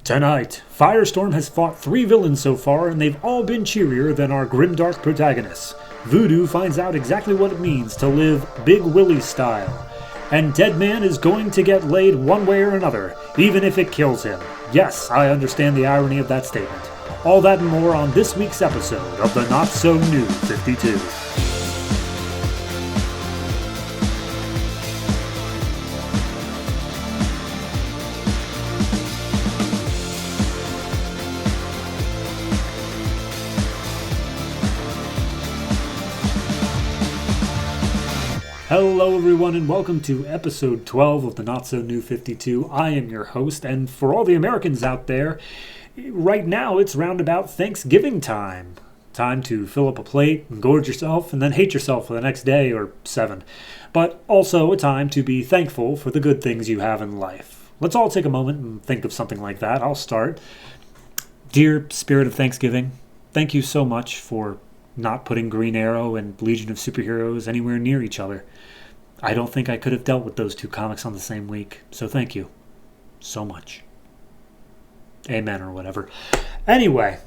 Tonight, Firestorm has fought 3 villains so far, and they've all been cheerier than our grimdark protagonists. Voodoo finds out exactly what it means to live Big Willie style. And Deadman is going to get laid one way or another, even if it kills him. Yes, I understand the irony of that statement. All that and more on this week's episode of the Not So New 52. Hello everyone and welcome to episode 12 of the Not So New 52. I am your host, and for all the Americans out there, right now it's roundabout Thanksgiving time. Time to fill up a plate and gorge yourself and then hate yourself for the next day or 7. But also a time to be thankful for the good things you have in life. Let's all take a moment and think of something like that. I'll start. Dear Spirit of Thanksgiving, thank you so much for not putting Green Arrow and Legion of Superheroes anywhere near each other. I don't think I could have dealt with those 2 comics on the same week, so thank you so much. Amen or whatever. Anyway,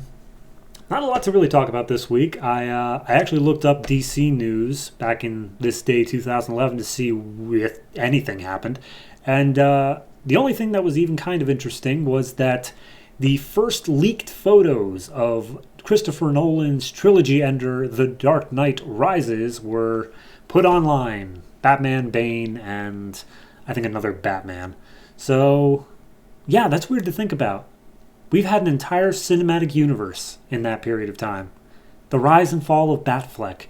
not a lot to really talk about this week. I actually looked up DC news back in this day 2011 to see if anything happened, and the only thing that was even kind of interesting was that the first leaked photos of Christopher Nolan's trilogy ender, The Dark Knight Rises, were put online. Batman, Bane, and I think another Batman. So, yeah, that's weird to think about. We've had an entire cinematic universe in that period of time. The rise and fall of Batfleck.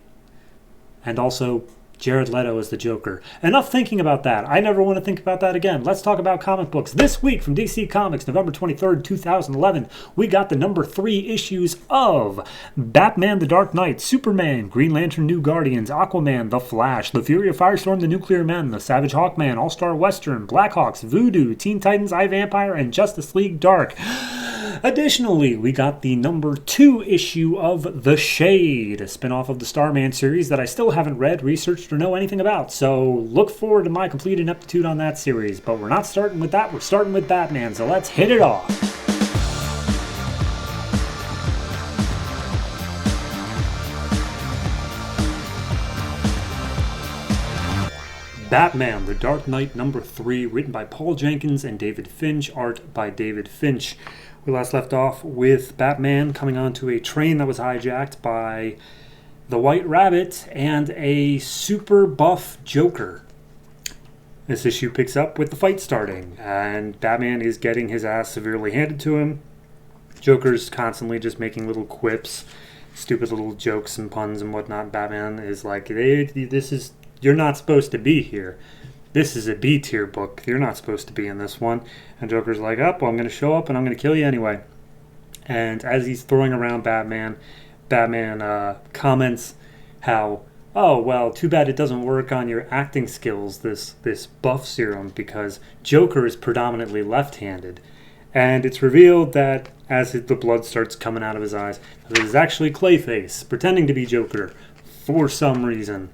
And also Jared Leto as the Joker. Enough thinking about that. I never want to think about that again. Let's talk about comic books. This week from DC Comics, November 23rd, 2011, we got the number 3 issues of Batman the Dark Knight, Superman, Green Lantern New Guardians, Aquaman, The Flash, The Fury of Firestorm, The Nuclear Men, The Savage Hawkman, All-Star Western, Blackhawks, Voodoo, Teen Titans, iVampire, and Justice League Dark. Additionally, we got the number 2 issue of The Shade, a spin-off of the Starman series that I still haven't read, researched, or know anything about. So look forward to my complete ineptitude on that series. But we're not starting with that, we're starting with Batman, so let's hit it off. Batman, The Dark Knight, number 3, written by Paul Jenkins and David Finch, art by David Finch. We last left off with Batman coming onto a train that was hijacked by the White Rabbit and a super buff Joker. This issue picks up with the fight starting, and Batman is getting his ass severely handed to him. Joker's constantly just making little quips, stupid little jokes and puns and whatnot. Batman is like, you're not supposed to be here. This is a B-tier book. You're not supposed to be in this one. And Joker's like, well, I'm going to show up and I'm going to kill you anyway. And as he's throwing around Batman comments how, oh, well, too bad it doesn't work on your acting skills, this buff serum, because Joker is predominantly left-handed. And it's revealed that as the blood starts coming out of his eyes, that it is actually Clayface pretending to be Joker for some reason.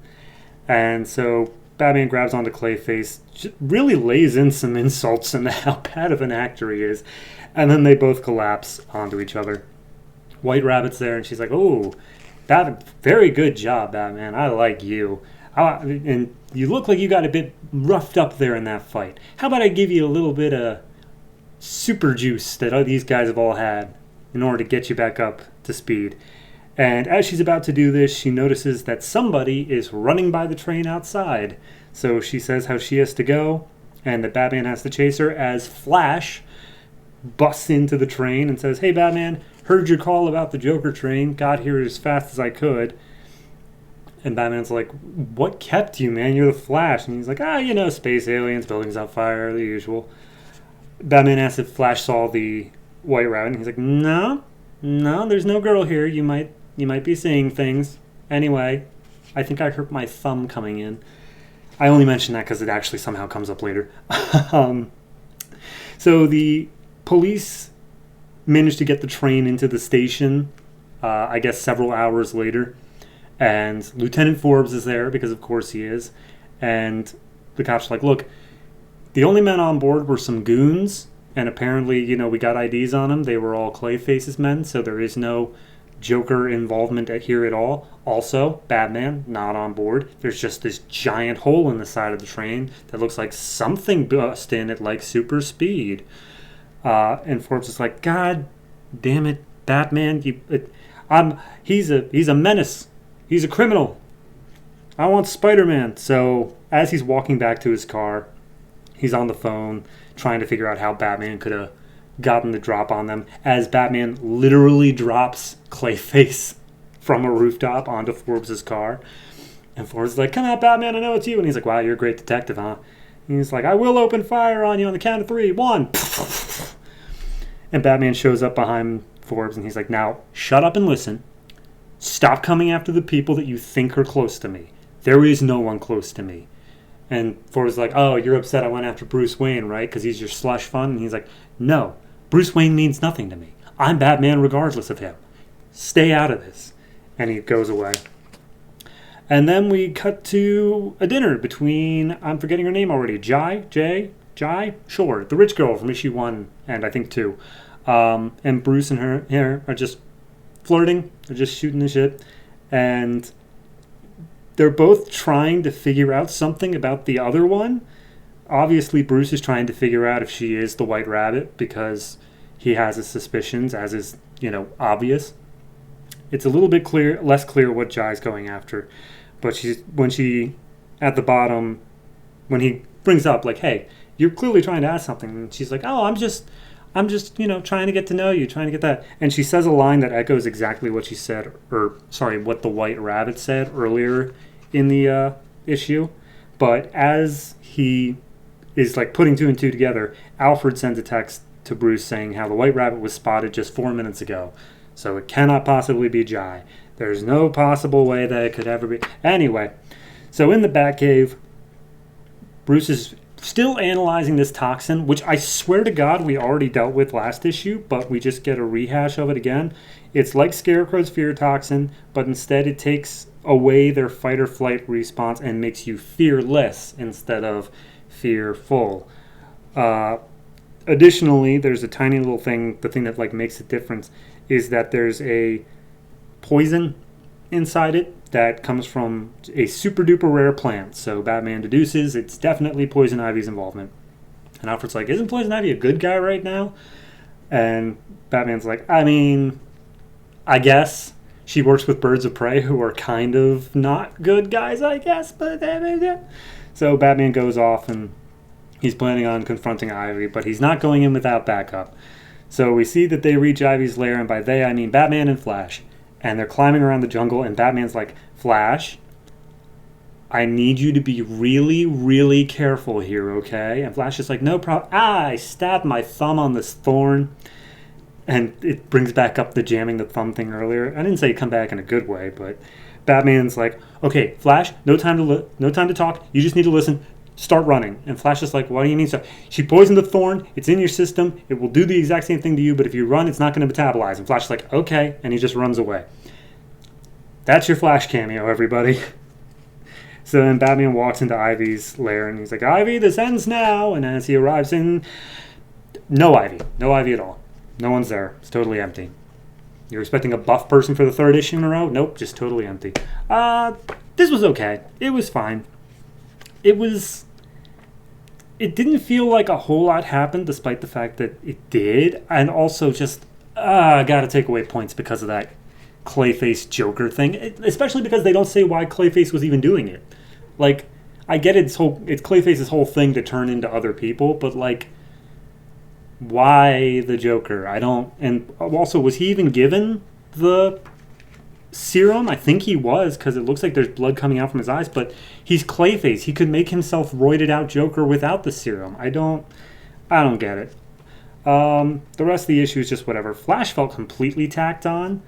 And so Batman grabs onto Clayface, really lays in some insults into how bad of an actor he is, and then they both collapse onto each other. White Rabbit's there, and she's like, oh, very good job, Batman. I like you. And you look like you got a bit roughed up there in that fight. How about I give you a little bit of super juice that these guys have all had in order to get you back up to speed? And as she's about to do this, she notices that somebody is running by the train outside. So she says how she has to go, and that Batman has to chase her, as Flash busts into the train and says, hey, Batman, heard your call about the Joker train, got here as fast as I could. And Batman's like, what kept you, man? You're the Flash. And he's like, space aliens, buildings on fire, the usual. Batman asks if Flash saw the White Rabbit, and he's like, no, there's no girl here. You might be seeing things. Anyway, I think I hurt my thumb coming in. I only mention that because it actually somehow comes up later. So the police managed to get the train into the station, I guess several hours later. And Lieutenant Forbes is there, because of course he is. And the cops are like, look, the only men on board were some goons And apparently, we got IDs on them. They were all Clayface's men, so there is no Joker involvement here at all. Also, Batman, not on board. There's just this giant hole in the side of the train that looks like something bust in at like super speed. And Forbes is like, God damn it, Batman! He's a menace. He's a criminal. I want Spider-Man. So as he's walking back to his car, he's on the phone trying to figure out how Batman could have gotten the drop on them, as Batman literally drops Clayface from a rooftop onto Forbes' car. And Forbes is like, come out, Batman, I know it's you. And he's like, wow, you're a great detective, huh? And he's like, I will open fire on you on the count of 3. 1. And Batman shows up behind Forbes, and he's like, now, shut up and listen. Stop coming after the people that you think are close to me. There is no one close to me. And Forbes is like, oh, you're upset I went after Bruce Wayne, right? Because he's your slush fund? And he's like, no, Bruce Wayne means nothing to me. I'm Batman regardless of him. Stay out of this. And he goes away. And then we cut to a dinner between, I'm forgetting her name already, Jai? Sure, the rich girl from issue 1 and I think 2. And Bruce and her are just flirting. They're just shooting the shit. And they're both trying to figure out something about the other one. Obviously, Bruce is trying to figure out if she is the White Rabbit because he has his suspicions, as is, obvious. It's a little bit less clear what Jai's going after. But when he brings up, like, hey, you're clearly trying to ask something. And she's like, oh, I'm just, trying to get to know you, trying to get that. And she says a line that echoes exactly what she said, what the White Rabbit said earlier in the issue. But as he is like putting 2 and 2 together, Alfred sends a text to Bruce saying how the White Rabbit was spotted just 4 minutes ago. So it cannot possibly be Jai. There's no possible way that it could ever be. Anyway, so in the Batcave, Bruce is still analyzing this toxin, which I swear to God we already dealt with last issue, but we just get a rehash of it again. It's like Scarecrow's fear toxin, but instead it takes away their fight or flight response and makes you fearless instead of fearful. Additionally, there's a tiny little thing, the thing that like makes a difference is that there's a poison inside it that comes from a super duper rare plant. So Batman deduces it's definitely Poison Ivy's involvement. And Alfred's like, isn't Poison Ivy a good guy right now? And Batman's like, I mean, I guess. She works with birds of prey who are kind of not good guys, I guess. But so Batman goes off and he's planning on confronting Ivy, but he's not going in without backup. So we see that they reach Ivy's lair, and by they I mean Batman and Flash. And they're climbing around the jungle, and Batman's like, Flash, I need you to be really, really careful here, okay? And Flash is like, no problem. I stabbed my thumb on this thorn. And it brings back up the jamming the thumb thing earlier. I didn't say come back in a good way, but Batman's like, okay, Flash, no time to talk. You just need to listen. Start running. And Flash is like, what do you mean? So she poisoned the thorn. It's in your system. It will do the exact same thing to you, but if you run, it's not going to metabolize. And Flash is like, okay. And he just runs away. That's your Flash cameo, everybody. So then Batman walks into Ivy's lair, and he's like, Ivy, this ends now. And as he arrives in, no Ivy. No Ivy at all. No one's there. It's totally empty. You're expecting a buff person for the 3rd issue in a row? Nope, just totally empty. This was okay. It was fine. It didn't feel like a whole lot happened, despite the fact that it did. And also just, I gotta take away points because of that Clayface Joker thing. Especially because they don't say why Clayface was even doing it. Like, I get it's Clayface's whole thing to turn into other people, but like, why the Joker? I don't... And also, was he even given the serum? I think he was, because it looks like there's blood coming out from his eyes, but he's Clayface. He could make himself roided out Joker without the serum. I don't get it. The rest of the issue is just whatever. Flash felt completely tacked on.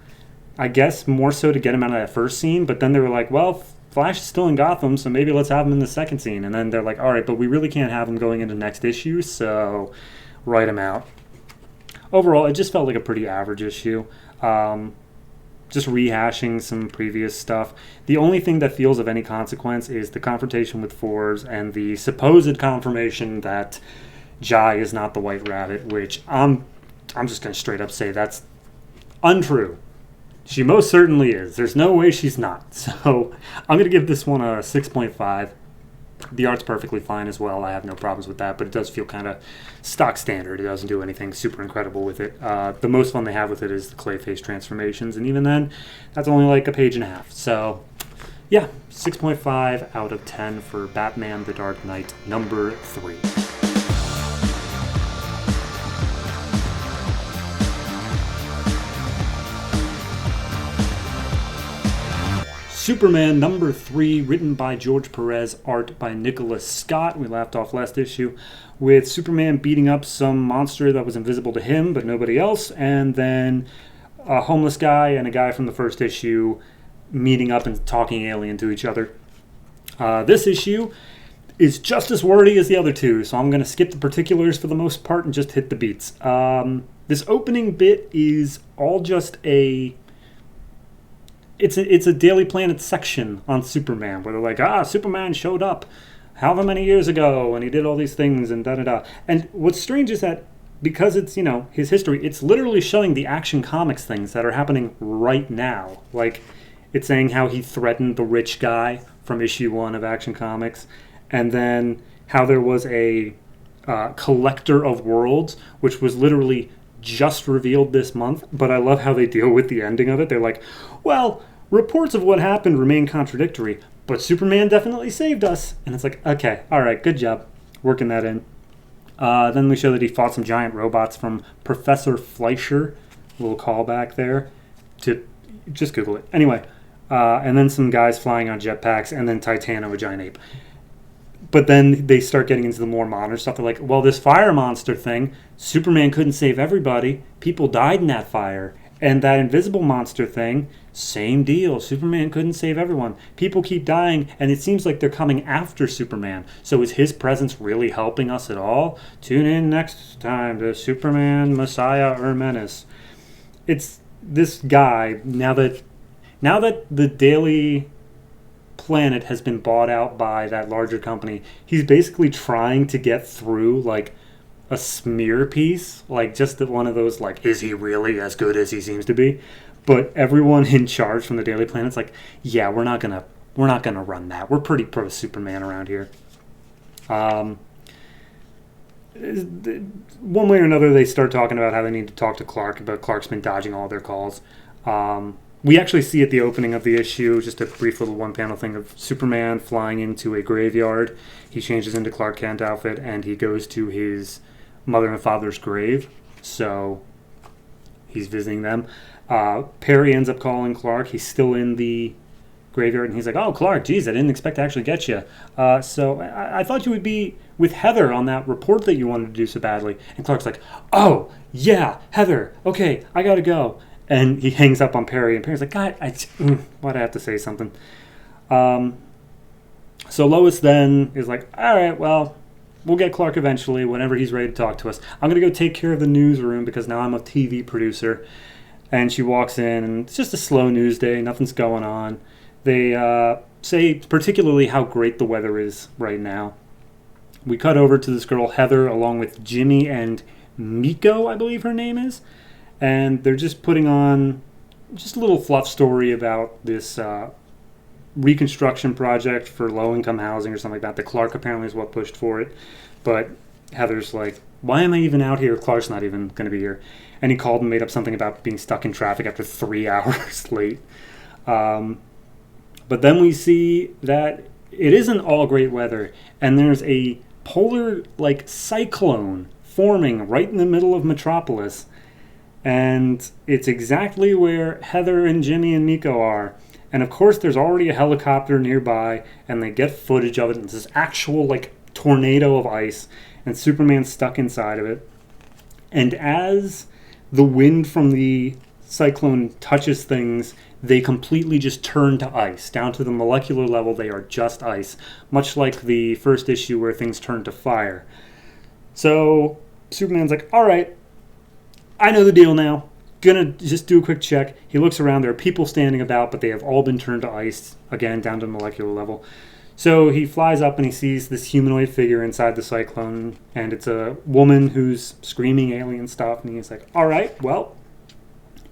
I guess more so to get him out of that first scene, but then they were like, well, Flash is still in Gotham, so maybe let's have him in the second scene. And then they're like, all right, but we really can't have him going into next issue, so write him out. Overall, it just felt like a pretty average issue. Just rehashing some previous stuff. The only thing that feels of any consequence is the confrontation with Forbes and the supposed confirmation that Jai is not the White Rabbit, which I'm just going to straight up say that's untrue. She most certainly is. There's no way she's not. So I'm going to give this one a 6.5. The art's perfectly fine as well. I have no problems with that, but it does feel kind of stock standard. It doesn't do anything super incredible with it. The most fun they have with it is the Clayface transformations, and even then, that's only like a page and a half. So, yeah, 6.5 out of 10 for Batman the Dark Knight number 3. Superman number 3, written by George Perez, art by Nikola Scott. We left off last issue with Superman beating up some monster that was invisible to him, but nobody else, and then a homeless guy and a guy from the first issue meeting up and talking alien to each other. This issue is just as wordy as the other two, so I'm going to skip the particulars for the most part and just hit the beats. This opening bit is all just It's a Daily Planet section on Superman, where they're like, Superman showed up however many years ago, and he did all these things, and da-da-da. And what's strange is that, because it's, his history, it's literally showing the Action Comics things that are happening right now. Like, it's saying how he threatened the rich guy from issue 1 of Action Comics, and then how there was a Collector of Worlds, which was literally just revealed this month, but I love how they deal with the ending of it. They're like, well, reports of what happened remain contradictory, but Superman definitely saved us. And it's like, okay, all right, good job working that in. Then we show that he fought some giant robots from Professor Fleischer. A little callback there. Just Google it. Anyway, and then some guys flying on jetpacks, and then Titano, a giant ape. But then they start getting into the more modern stuff. They're like, well, this fire monster thing, Superman couldn't save everybody. People died in that fire. And that invisible monster thing, same deal. Superman couldn't save everyone. People keep dying, and it seems like they're coming after Superman. So is his presence really helping us at all? Tune in next time to Superman, Messiah, or Menace. It's this guy, now that the Daily Planet has been bought out by that larger company, he's basically trying to get through like a smear piece, like just one of those, like, is he really as good as he seems to be? But everyone in charge from the Daily Planet's like, yeah, we're not gonna run that. We're pretty pro Superman around here. One way or another, they start talking about how they need to talk to Clark, but Clark's been dodging all their calls. We actually see at the opening of the issue, just a brief little one-panel thing of Superman flying into a graveyard. He changes into Clark Kent outfit, and he goes to his mother and father's grave. So he's visiting them. Perry ends up calling Clark. He's still in the graveyard, and he's like, oh, Clark, geez, I didn't expect to actually get you. So I thought you would be with Heather on that report that you wanted to do so badly. And Clark's like, oh, yeah, Heather. Okay, I gotta go. And he hangs up on Perry, and Perry's like, God, why'd I have to say something? So Lois then is like, all right, well, we'll get Clark eventually, whenever he's ready to talk to us. I'm going to go take care of the newsroom because now I'm a TV producer. And she walks in, and it's just a slow news day. Nothing's going on. They say particularly how great the weather is right now. We cut over to this girl, Heather, along with Jimmy and Miko, I believe her name is. And they're just putting on just a little fluff story about this reconstruction project for low-income housing or something like that. The Clark apparently is what pushed for it. But Heather's like, why am I even out here? Clark's not even going to be here. And he called and made up something about being stuck in traffic after 3 hours late. But then we see that it isn't all great weather. And there's a polar, cyclone forming right in the middle of Metropolis. And it's exactly where Heather and Jimmy and Miko are. And of course, there's already a helicopter nearby, and they get footage of it. And it's this actual, tornado of ice, and Superman's stuck inside of it. And as the wind from the cyclone touches things, they completely just turn to ice. Down to the molecular level, they are just ice. Much like the first issue where things turn to fire. So Superman's like, all right, I know the deal now. Gonna just do a quick check. He looks around. There are people standing about, but they have all been turned to ice. Again, down to molecular level. So he flies up and he sees this humanoid figure inside the cyclone, and it's a woman who's screaming alien stuff, and he's like, all right, well,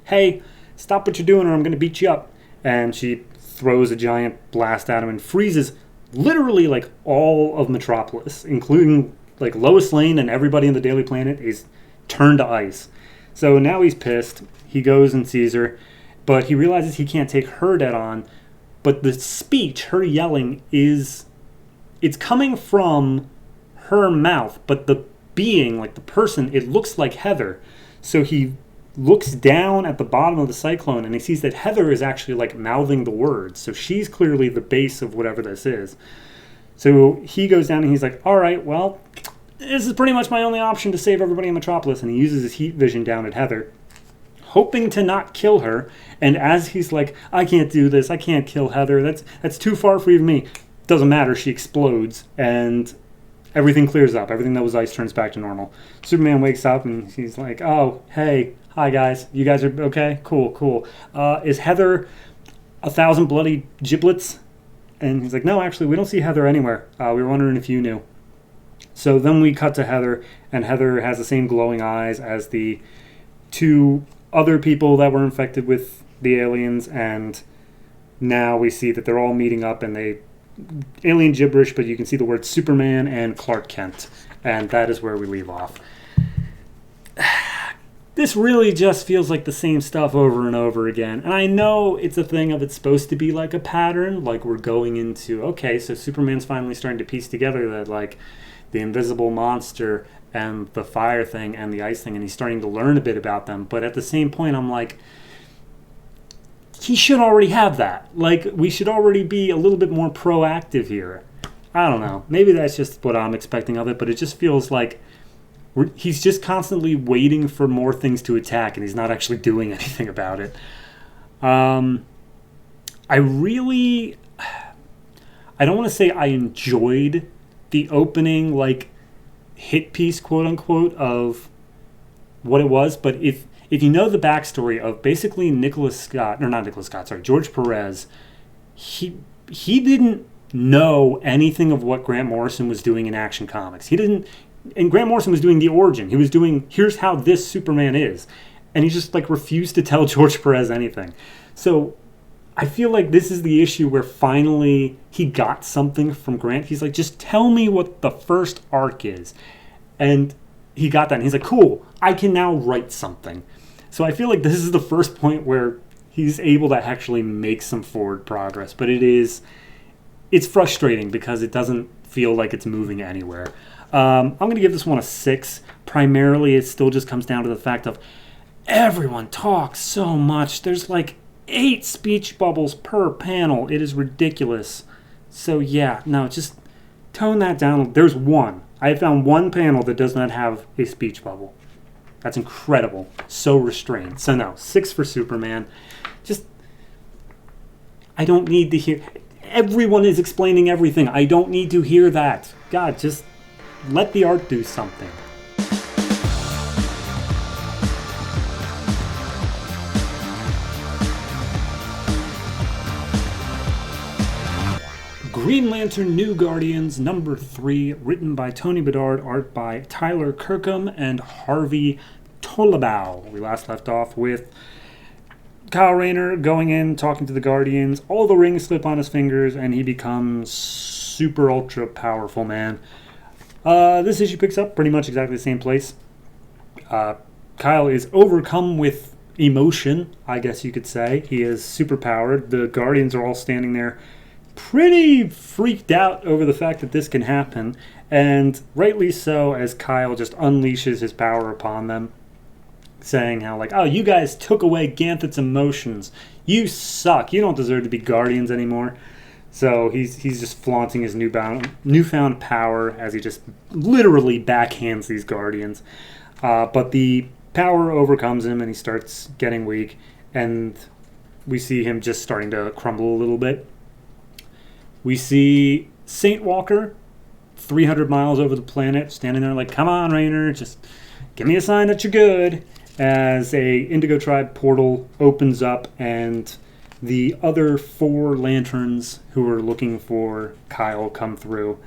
hey, stop what you're doing or I'm going to beat you up. And she throws a giant blast at him and freezes literally like all of Metropolis, including like Lois Lane and everybody in the Daily Planet is turned to ice. So now he's pissed. He goes and sees her, but he realizes he can't take her dead on. But the speech, her yelling, it's coming from her mouth, but the being, like the person, it looks like Heather. So he looks down at the bottom of the cyclone and he sees that Heather is actually like mouthing the words. So she's clearly the base of whatever this is. So he goes down and he's like, all right, well, this is pretty much my only option to save everybody in Metropolis. And he uses his heat vision down at Heather, hoping to not kill her. And as he's like, I can't do this, I can't kill Heather, that's too far for even me. Doesn't matter, she explodes and everything clears up. Everything that was ice turns back to normal. Superman wakes up and he's like, oh, hey, hi guys, you guys are okay? Cool. Is Heather 1,000 bloody giblets? And he's like, no, actually, we don't see Heather anywhere. We were wondering if you knew. So then we cut to Heather, and Heather has the same glowing eyes as the two other people that were infected with the aliens, and now we see that they're all meeting up and they alien gibberish, but you can see the words Superman and Clark Kent, and that is where we leave off. This really just feels like the same stuff over and over again, and I know it's a thing of it's supposed to be like a pattern, like we're going into, okay, so Superman's finally starting to piece together that like the invisible monster and the fire thing and the ice thing, and he's starting to learn a bit about them, but at the same point I'm like, he should already have that. Like, we should already be a little bit more proactive here. I don't know. Maybe that's just what I'm expecting of it, but it just feels like he's just constantly waiting for more things to attack, and he's not actually doing anything about it. I don't want to say I enjoyed the opening, like, hit piece, quote unquote, of what it was, but if you know the backstory of basically George Perez, he didn't know anything of what Grant Morrison was doing in Action Comics. And Grant Morrison was doing the origin. He was doing, here's how this Superman is. And he just like refused to tell George Perez anything. So I feel like this is the issue where finally he got something from Grant. He's like, just tell me what the first arc is. And he got that. And he's like, cool, I can now write something. So I feel like this is the first point where he's able to actually make some forward progress. But it's frustrating because it doesn't feel like it's moving anywhere. I'm going to give this one a 6. Primarily, it still just comes down to the fact of everyone talks so much. There's like 8 speech bubbles per panel. It is ridiculous. So yeah, no, just tone that down. There's one. I found one panel that does not have a speech bubble. That's incredible. So restrained. So no, 6 for Superman. Just, I don't need to hear. Everyone is explaining everything. I don't need to hear that. God, just let the art do something. Green Lantern New Guardians number 3, written by Tony Bedard, art by Tyler Kirkham and Harvey Tolibao. We last left off with Kyle Rayner going in, talking to the Guardians. All the rings slip on his fingers, and he becomes super ultra powerful, man. This issue picks up pretty much exactly the same place. Kyle is overcome with emotion, I guess you could say. He is super powered. The Guardians are all standing there pretty freaked out over the fact that this can happen, and rightly so, as Kyle just unleashes his power upon them, saying how like, oh, you guys took away Ganthet's emotions, you suck, you don't deserve to be Guardians anymore. So he's just flaunting his newfound power as he just literally backhands these Guardians, but the power overcomes him and he starts getting weak, and we see him just starting to crumble a little bit. We see Saint Walker, 300 miles over the planet, standing there like, come on, Rayner, just give me a sign that you're good, as a Indigo Tribe portal opens up and the other 4 lanterns who are looking for Kyle come through,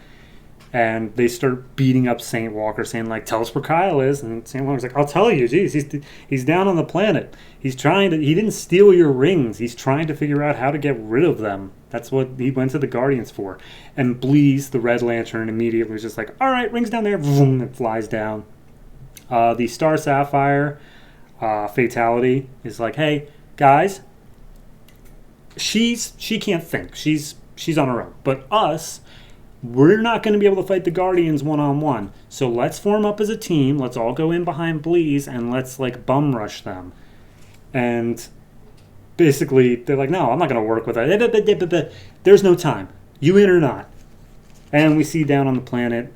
and they start beating up St. Walker, saying, like, tell us where Kyle is. And St. Walker's like, I'll tell you. Jeez, he's down on the planet. He didn't steal your rings. He's trying to figure out how to get rid of them. That's what he went to the Guardians for. And Bleeze, the Red Lantern, immediately was just like, all right, rings down there. Vroom, it flies down. The Star Sapphire Fatality is like, hey, guys, she can't think. She's on her own. But us, we're not going to be able to fight the Guardians one-on-one. So let's form up as a team. Let's all go in behind Bleeze and let's, like, bum rush them. And basically, they're like, no, I'm not going to work with that. There's no time. You in or not? And we see down on the planet,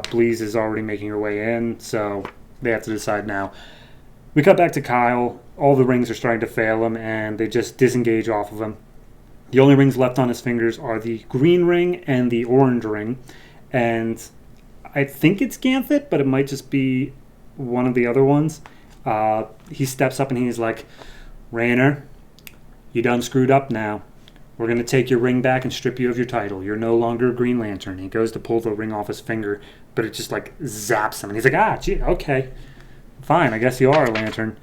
Bleeze is already making her way in, so they have to decide now. We cut back to Kyle. All the rings are starting to fail him, and they just disengage off of him. The only rings left on his fingers are the green ring and the orange ring. And I think it's Ganthet, but it might just be one of the other ones. He steps up and he's like, Raynor, you done screwed up now. We're going to take your ring back and strip you of your title. You're no longer a Green Lantern. He goes to pull the ring off his finger, but it just, like, zaps him. And he's like, gee, okay. Fine, I guess you are a Lantern.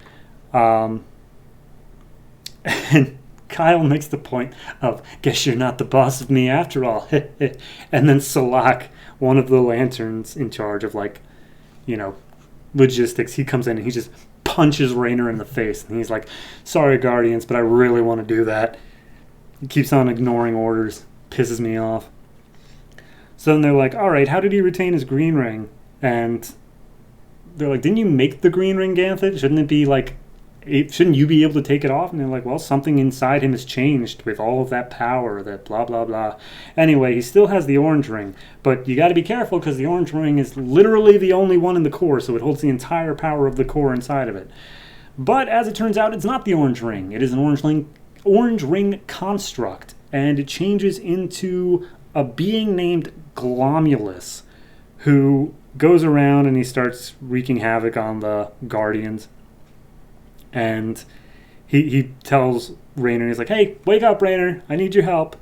And Kyle makes the point of, guess you're not the boss of me after all. And then Salak, one of the Lanterns in charge of, like, logistics, he comes in and he just punches Raynor in the face. And he's like, sorry, Guardians, but I really want to do that. He keeps on ignoring orders. Pisses me off. So then they're like, all right, how did he retain his green ring? And they're like, didn't you make the green ring, Ganthet? Shouldn't you be able to take it off? And they're like, well, something inside him has changed with all of that power, that blah, blah, blah. Anyway, he still has the orange ring, but you got to be careful because the orange ring is literally the only one in the core, so it holds the entire power of the core inside of it. But as it turns out, it's not the orange ring. It is an orange ring construct, and it changes into a being named Glomulus, who goes around and he starts wreaking havoc on the Guardians. And he tells Raynor, he's like, hey, wake up, Raynor, I need your help.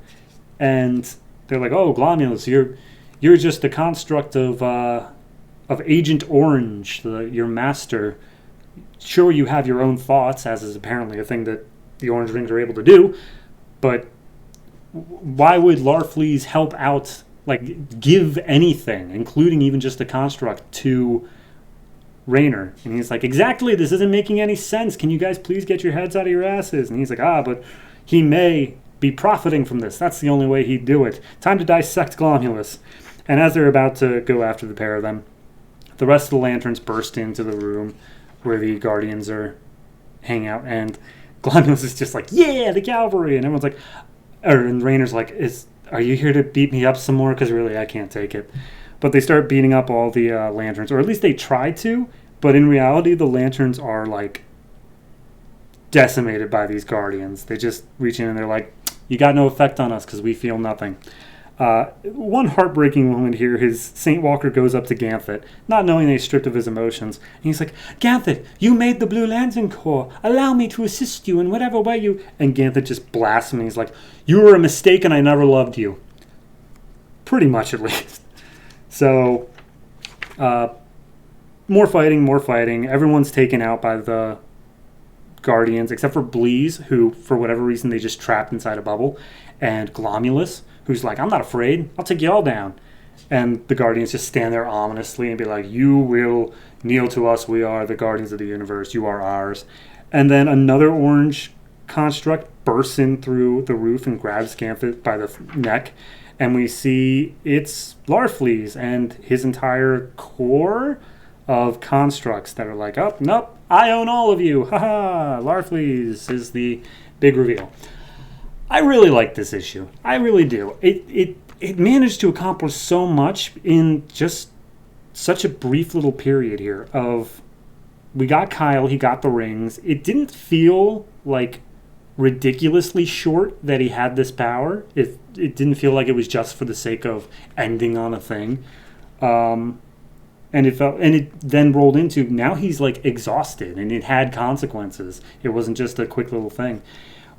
And they're like, oh, Glomulus, you're just a construct of Agent Orange, your master. Sure, you have your own thoughts, as is apparently a thing that the Orange Rings are able to do, but why would Larfleeze help out, like, give anything, including even just a construct, to Raynor? And he's like, exactly, this isn't making any sense. Can you guys please get your heads out of your asses? And he's like, but he may be profiting from this. That's the only way he'd do it. Time to dissect Glomulus. And as they're about to go after the pair of them, the rest of the Lanterns burst into the room where the Guardians are hanging out, and Glomulus is just like, yeah, the cavalry. And everyone's like, and Raynor's like, are you here to beat me up some more? Because really, I can't take it. But they start beating up all the Lanterns, or at least they try to, but in reality, the Lanterns are, like, decimated by these Guardians. They just reach in and they're like, you got no effect on us because we feel nothing. One heartbreaking moment here is St. Walker goes up to Ganthet, not knowing that he's stripped of his emotions. And he's like, Ganthet, you made the Blue Lantern Corps. Allow me to assist you in whatever way you... And Ganthet just blasts him. And he's like, you were a mistake and I never loved you. Pretty much, at least. So, more fighting. Everyone's taken out by the Guardians, except for Bleeze, who, for whatever reason, they just trapped inside a bubble. And Glomulus, who's like, I'm not afraid. I'll take you all down. And the Guardians just stand there ominously and be like, you will kneel to us. We are the Guardians of the Universe. You are ours. And then another orange construct bursts in through the roof and grabs Ganthet by the neck. And we see it's Larfleeze and his entire core of constructs that are like, oh, nope, I own all of you. Haha, Larfleeze is the big reveal. I really like this issue. I really do. It managed to accomplish so much in just such a brief little period here of, we got Kyle, he got the rings. It didn't feel like ridiculously short that he had this power. It didn't feel like it was just for the sake of ending on a thing. And it then rolled into, now he's like exhausted and it had consequences. It wasn't just a quick little thing.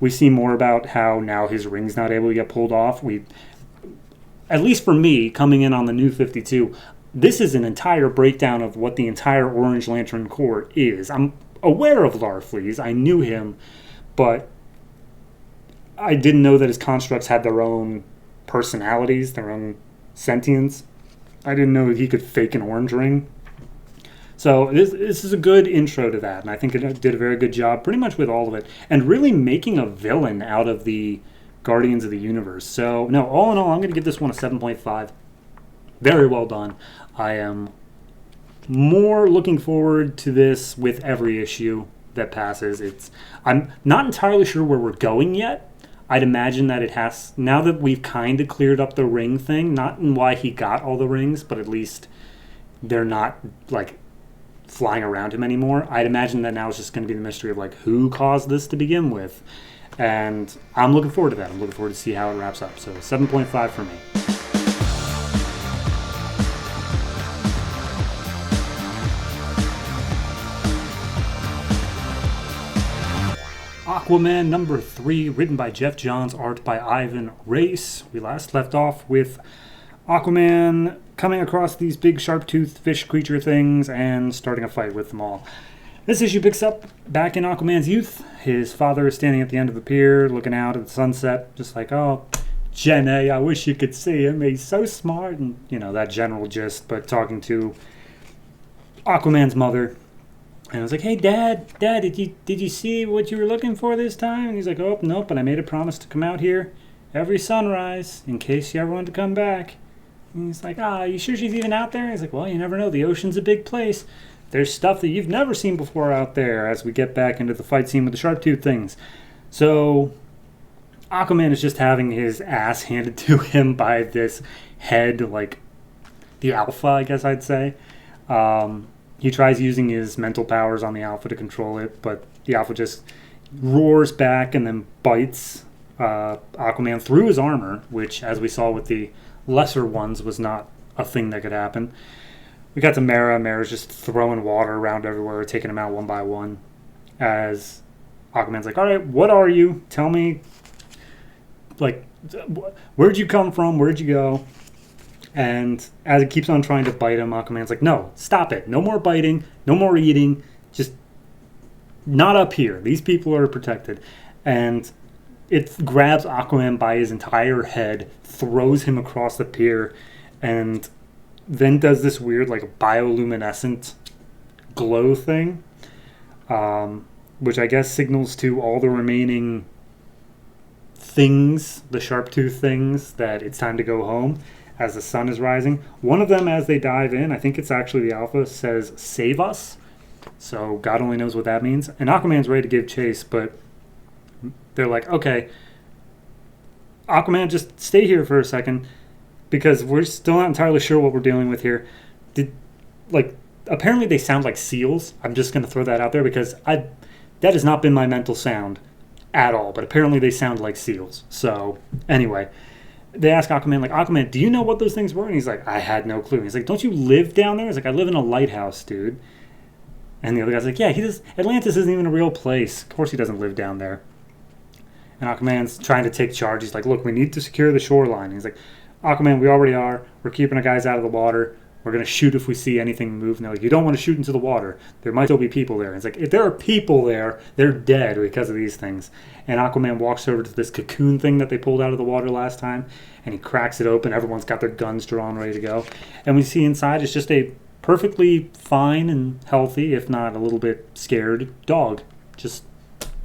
we see more about how now his ring's not able to get pulled off. At least for me, coming in on the new 52, this is an entire breakdown of what the entire Orange Lantern Corps is. I'm aware of Larfleeze. I knew him, but I didn't know that his constructs had their own personalities, their own sentience. I didn't know he could fake an orange ring. So this is a good intro to that, and I think it did a very good job pretty much with all of it, and really making a villain out of the Guardians of the Universe. So, no, all in all, I'm going to give this one a 7.5. Very well done. I am more looking forward to this with every issue that passes. I'm not entirely sure where we're going yet. I'd imagine that it has, now that we've kind of cleared up the ring thing, not in why he got all the rings, but at least they're not, like, flying around him anymore. I'd imagine that now it's just going to be the mystery of, like, who caused this to begin with. And I'm looking forward to that. I'm looking forward to see how it wraps up. So 7.5 for me. Aquaman number 3, written by Geoff Johns, art by Ivan Reis. We last left off with Aquaman coming across these big sharp-toothed fish creature things and starting a fight with them all. This issue picks up back in Aquaman's youth. His father is standing at the end of the pier, looking out at the sunset, just like, oh, Jenny, I wish you could see him. He's so smart. And, that general gist, but talking to Aquaman's mother. And I was like, hey, Dad, did you see what you were looking for this time? And he's like, oh, nope, but I made a promise to come out here every sunrise in case you ever wanted to come back. And he's like, you sure she's even out there? And he's like, well, you never know. The ocean's a big place. There's stuff that you've never seen before out there as we get back into the fight scene with the sharp-toothed things. So Aquaman is just having his ass handed to him by this head, like the Alpha, I guess I'd say. He tries using his mental powers on the Alpha to control it, but the Alpha just roars back and then bites Aquaman through his armor, which, as we saw with the lesser ones, was not a thing that could happen. We got to Mara. Mara's just throwing water around everywhere, taking them out one by one. As Aquaman's like, all right, what are you? Tell me, like, where'd you come from? Where'd you go? And as it keeps on trying to bite him, Aquaman's like, no, stop it. No more biting. No more eating. Just not up here. These people are protected. And it grabs Aquaman by his entire head, throws him across the pier, and then does this weird, like, bioluminescent glow thing, which I guess signals to all the remaining things, the sharp-toothed things, that it's time to go home as the sun is rising. One of them, as they dive in, I think it's actually the Alpha, says, save us. So God only knows what that means. And Aquaman's ready to give chase, but they're like, okay, Aquaman, just stay here for a second, because we're still not entirely sure what we're dealing with here. Apparently they sound like seals. I'm just going to throw that out there because that has not been my mental sound at all, but apparently they sound like seals. So anyway, they ask Aquaman, like, Aquaman, do you know what those things were? And he's like, I had no clue. And he's like, don't you live down there? He's like, I live in a lighthouse, dude. And the other guy's like, yeah, Atlantis isn't even a real place. Of course he doesn't live down there. And Aquaman's trying to take charge. He's like, look, we need to secure the shoreline. And he's like, Aquaman, we already are. We're keeping our guys out of the water. We're going to shoot if we see anything move. And they're like, you don't want to shoot into the water. There might still be people there. And it's like, if there are people there, they're dead because of these things. And Aquaman walks over to this cocoon thing that they pulled out of the water last time, and he cracks it open. Everyone's got their guns drawn, ready to go. And we see inside it's just a perfectly fine and healthy, if not a little bit scared, dog. Just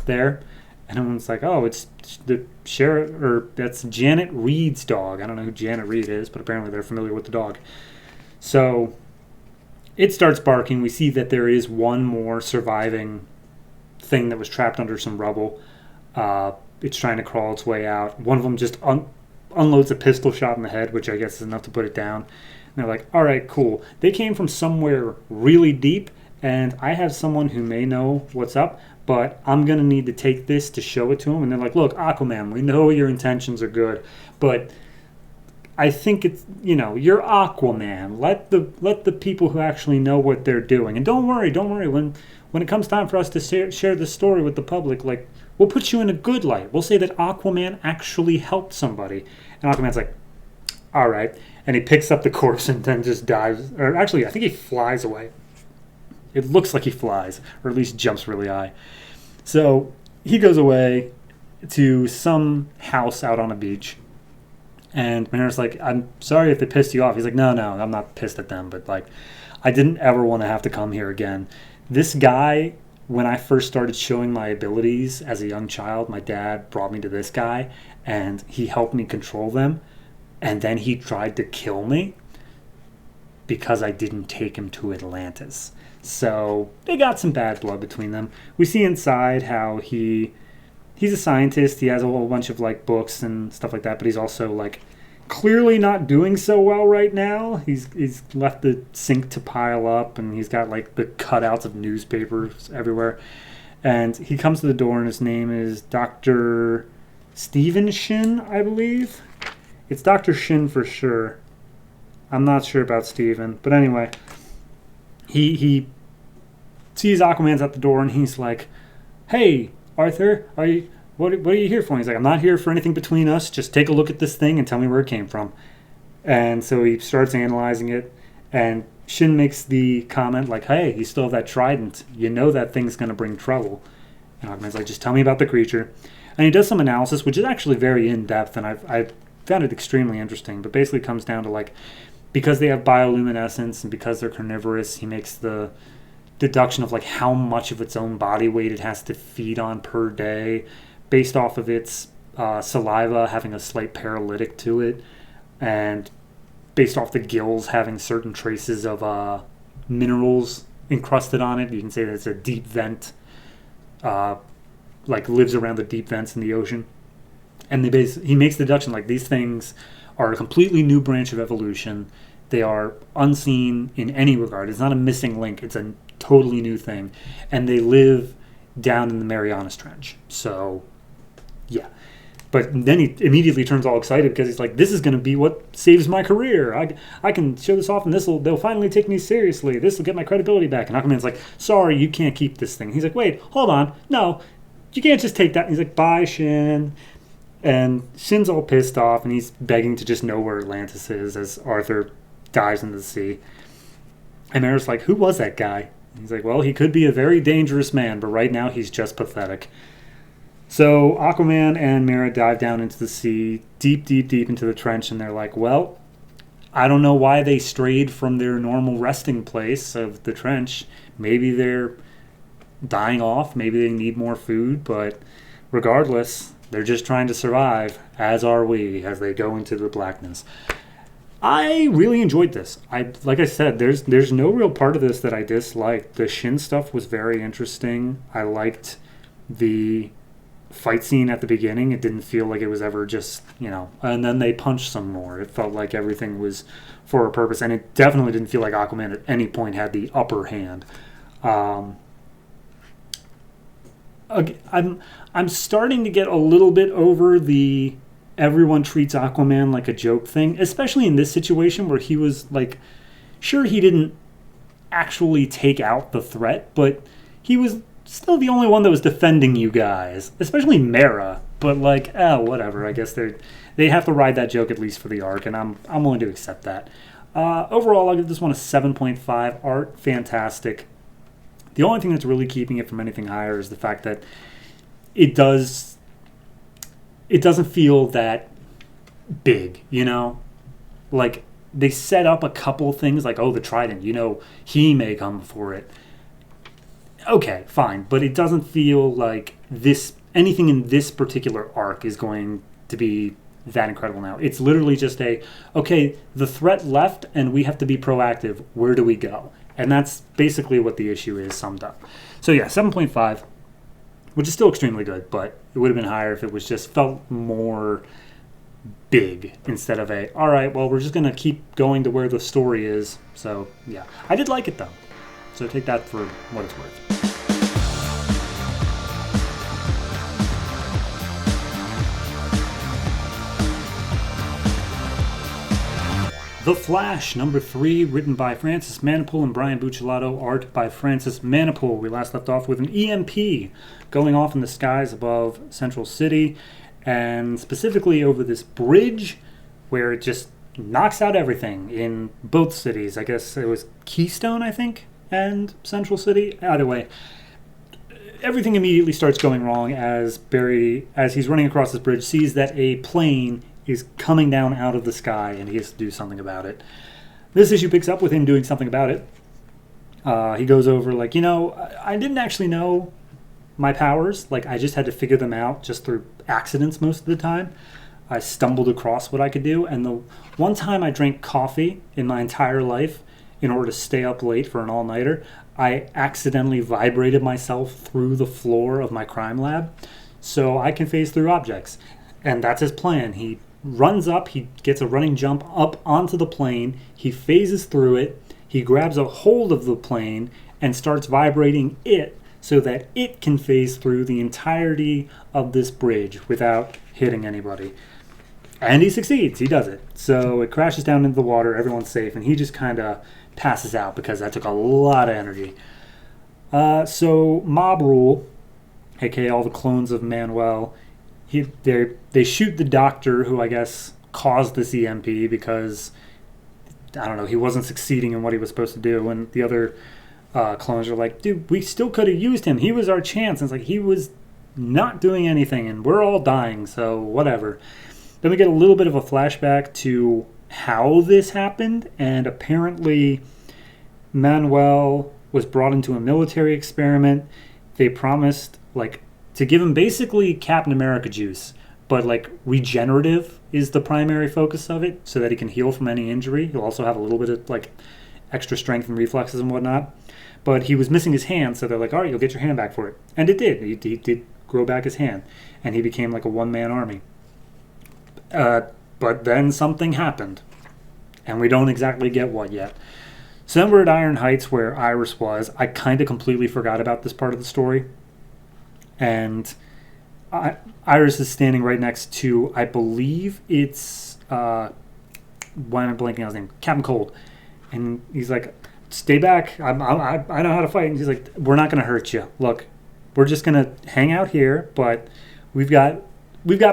there. And everyone's like, oh, it's the sheriff, or that's Janet Reed's dog. I don't know who Janet Reed is, but apparently they're familiar with the dog. So it starts barking. We see that there is one more surviving thing that was trapped under some rubble. It's trying to crawl its way out. One of them just unloads a pistol shot in the head, which I guess is enough to put it down. And they're like, all right, cool. They came from somewhere really deep, and I have someone who may know what's up, but I'm going to need to take this to show it to him. And they're like, look, Aquaman, we know your intentions are good, but I think it's, you're Aquaman. Let the people who actually know what they're doing. And don't worry. When it comes time for us to share this story with the public, like, We'll put you in a good light. We'll say that Aquaman actually helped somebody. And Aquaman's like, all right. And he picks up the corpse and then just dives. Or actually, I think he flies away. It looks like he flies, or at least jumps really high. So he goes away to some house out on a beach. And Manara's like, I'm sorry if they pissed you off. He's like, no, I'm not pissed at them. But, like, I didn't ever want to have to come here again. This guy, when I first started showing my abilities as a young child, my dad brought me to this guy, and he helped me control them. And then he tried to kill me because I didn't take him to Atlantis. So they got some bad blood between them. We see inside how he's a scientist. He has a whole bunch of, like, books and stuff like that, but he's also, like, clearly not doing so well right now. He's left the sink to pile up, and he's got, like, the cutouts of newspapers everywhere. And he comes to the door, and his name is Dr. Steven Shin, I believe. It's Dr. Shin for sure. I'm not sure about Steven. But anyway, he sees Aquaman's at the door, and he's like, hey, Arthur, what are you here for? And he's like, I'm not here for anything between us. Just take a look at this thing and tell me where it came from. And so he starts analyzing it, and Shin makes the comment like, hey, you still have that trident. You know that thing's going to bring trouble. And Aquaman's like, just tell me about the creature. And he does some analysis, which is actually very in-depth, and I found it extremely interesting. But basically it comes down to, like, because they have bioluminescence and because they're carnivorous, he makes the deduction of, like, how much of its own body weight it has to feed on per day based off of its saliva having a slight paralytic to it, and based off the gills having certain traces of minerals encrusted on it. You can say that it's a deep vent, like lives around the deep vents in the ocean. And he makes the deduction, like, these things are a completely new branch of evolution. They are unseen in any regard. It's not a missing link. It's a totally new thing. And they live down in the Marianas Trench. So, yeah. But then he immediately turns all excited because he's like, this is going to be what saves my career. I can show this off, and they'll finally take me seriously. This will get my credibility back. And Aquaman's like, sorry, you can't keep this thing. He's like, wait, hold on. No, you can't just take that. And he's like, bye, Shin. And Shin's all pissed off, and he's begging to just know where Atlantis is as Arthur dives into the sea. And Mara's like, who was that guy? And he's like, well, he could be a very dangerous man, but right now he's just pathetic. So Aquaman and Mara dive down into the sea, deep into the trench, and they're like, well, I don't know why they strayed from their normal resting place of the trench. Maybe they're dying off, maybe they need more food, but regardless, they're just trying to survive, as are we, as they go into the blackness. I really enjoyed this. Like I said, there's no real part of this that I disliked. The Shin stuff was very interesting. I liked the fight scene at the beginning. It didn't feel like it was ever just, and then they punched some more. It felt like everything was for a purpose, and it definitely didn't feel like Aquaman at any point had the upper hand. I'm starting to get a little bit over the everyone treats Aquaman like a joke thing, especially in this situation where he was like, sure, he didn't actually take out the threat, but he was still the only one that was defending you guys, especially Mara. But like, whatever. I guess they have to ride that joke at least for the arc, and I'm willing to accept that. Overall, I'll give this one a 7.5. Art, fantastic. The only thing that's really keeping it from anything higher is the fact that it doesn't feel that big, Like, they set up a couple things like, the trident, he may come for it. Okay, fine, but it doesn't feel like anything in this particular arc is going to be that incredible now. It's literally just the threat left and we have to be proactive. Where do we go? And that's basically what the issue is summed up. So yeah, 7.5, which is still extremely good, but it would have been higher if it was just felt more big instead of all right, well, we're just going to keep going to where the story is. So yeah, I did like it though. So take that for what it's worth. The Flash, number 3, written by Francis Manapul and Brian Buccellato, art by Francis Manapul. We last left off with an EMP going off in the skies above Central City, and specifically over this bridge where it just knocks out everything in both cities. I guess it was Keystone, I think, and Central City. Either way, everything immediately starts going wrong as Barry, as he's running across this bridge, sees that a plane is coming down out of the sky and he has to do something about it. This issue picks up with him doing something about it. He goes over like, I didn't actually know my powers. Like, I just had to figure them out just through accidents most of the time. I stumbled across what I could do. And the one time I drank coffee in my entire life in order to stay up late for an all-nighter, I accidentally vibrated myself through the floor of my crime lab, so I can phase through objects. And that's his plan. He runs up, he gets a running jump up onto the plane, he phases through it, he grabs a hold of the plane and starts vibrating it so that it can phase through the entirety of this bridge without hitting anybody. And he succeeds, he does it. So it crashes down into the water, everyone's safe, and he just kind of passes out because that took a lot of energy. So Mob Rule, aka all the clones of Manuel, they shoot the doctor who I guess caused this EMP because, I don't know, he wasn't succeeding in what he was supposed to do. And the other clones are like, dude, we still could have used him. He was our chance. And it's like, he was not doing anything and we're all dying, so whatever. Then we get a little bit of a flashback to how this happened, and apparently Manuel was brought into a military experiment. They promised to give him basically Captain America juice, but regenerative is the primary focus of it, so that he can heal from any injury. He'll also have a little bit of extra strength and reflexes and whatnot. But he was missing his hand, so they're like, all right, you'll get your hand back for it. And it did. He did grow back his hand, and he became like a one-man army. But then something happened, and we don't exactly get what yet. So then we're at Iron Heights where Iris was. I kind of completely forgot about this part of the story. And Iris is standing right next to, I believe it's, why am I blanking on his name? Captain Cold. And he's like, stay back. I know how to fight. And he's like, we're not going to hurt you. Look, we're just going to hang out here, but we've got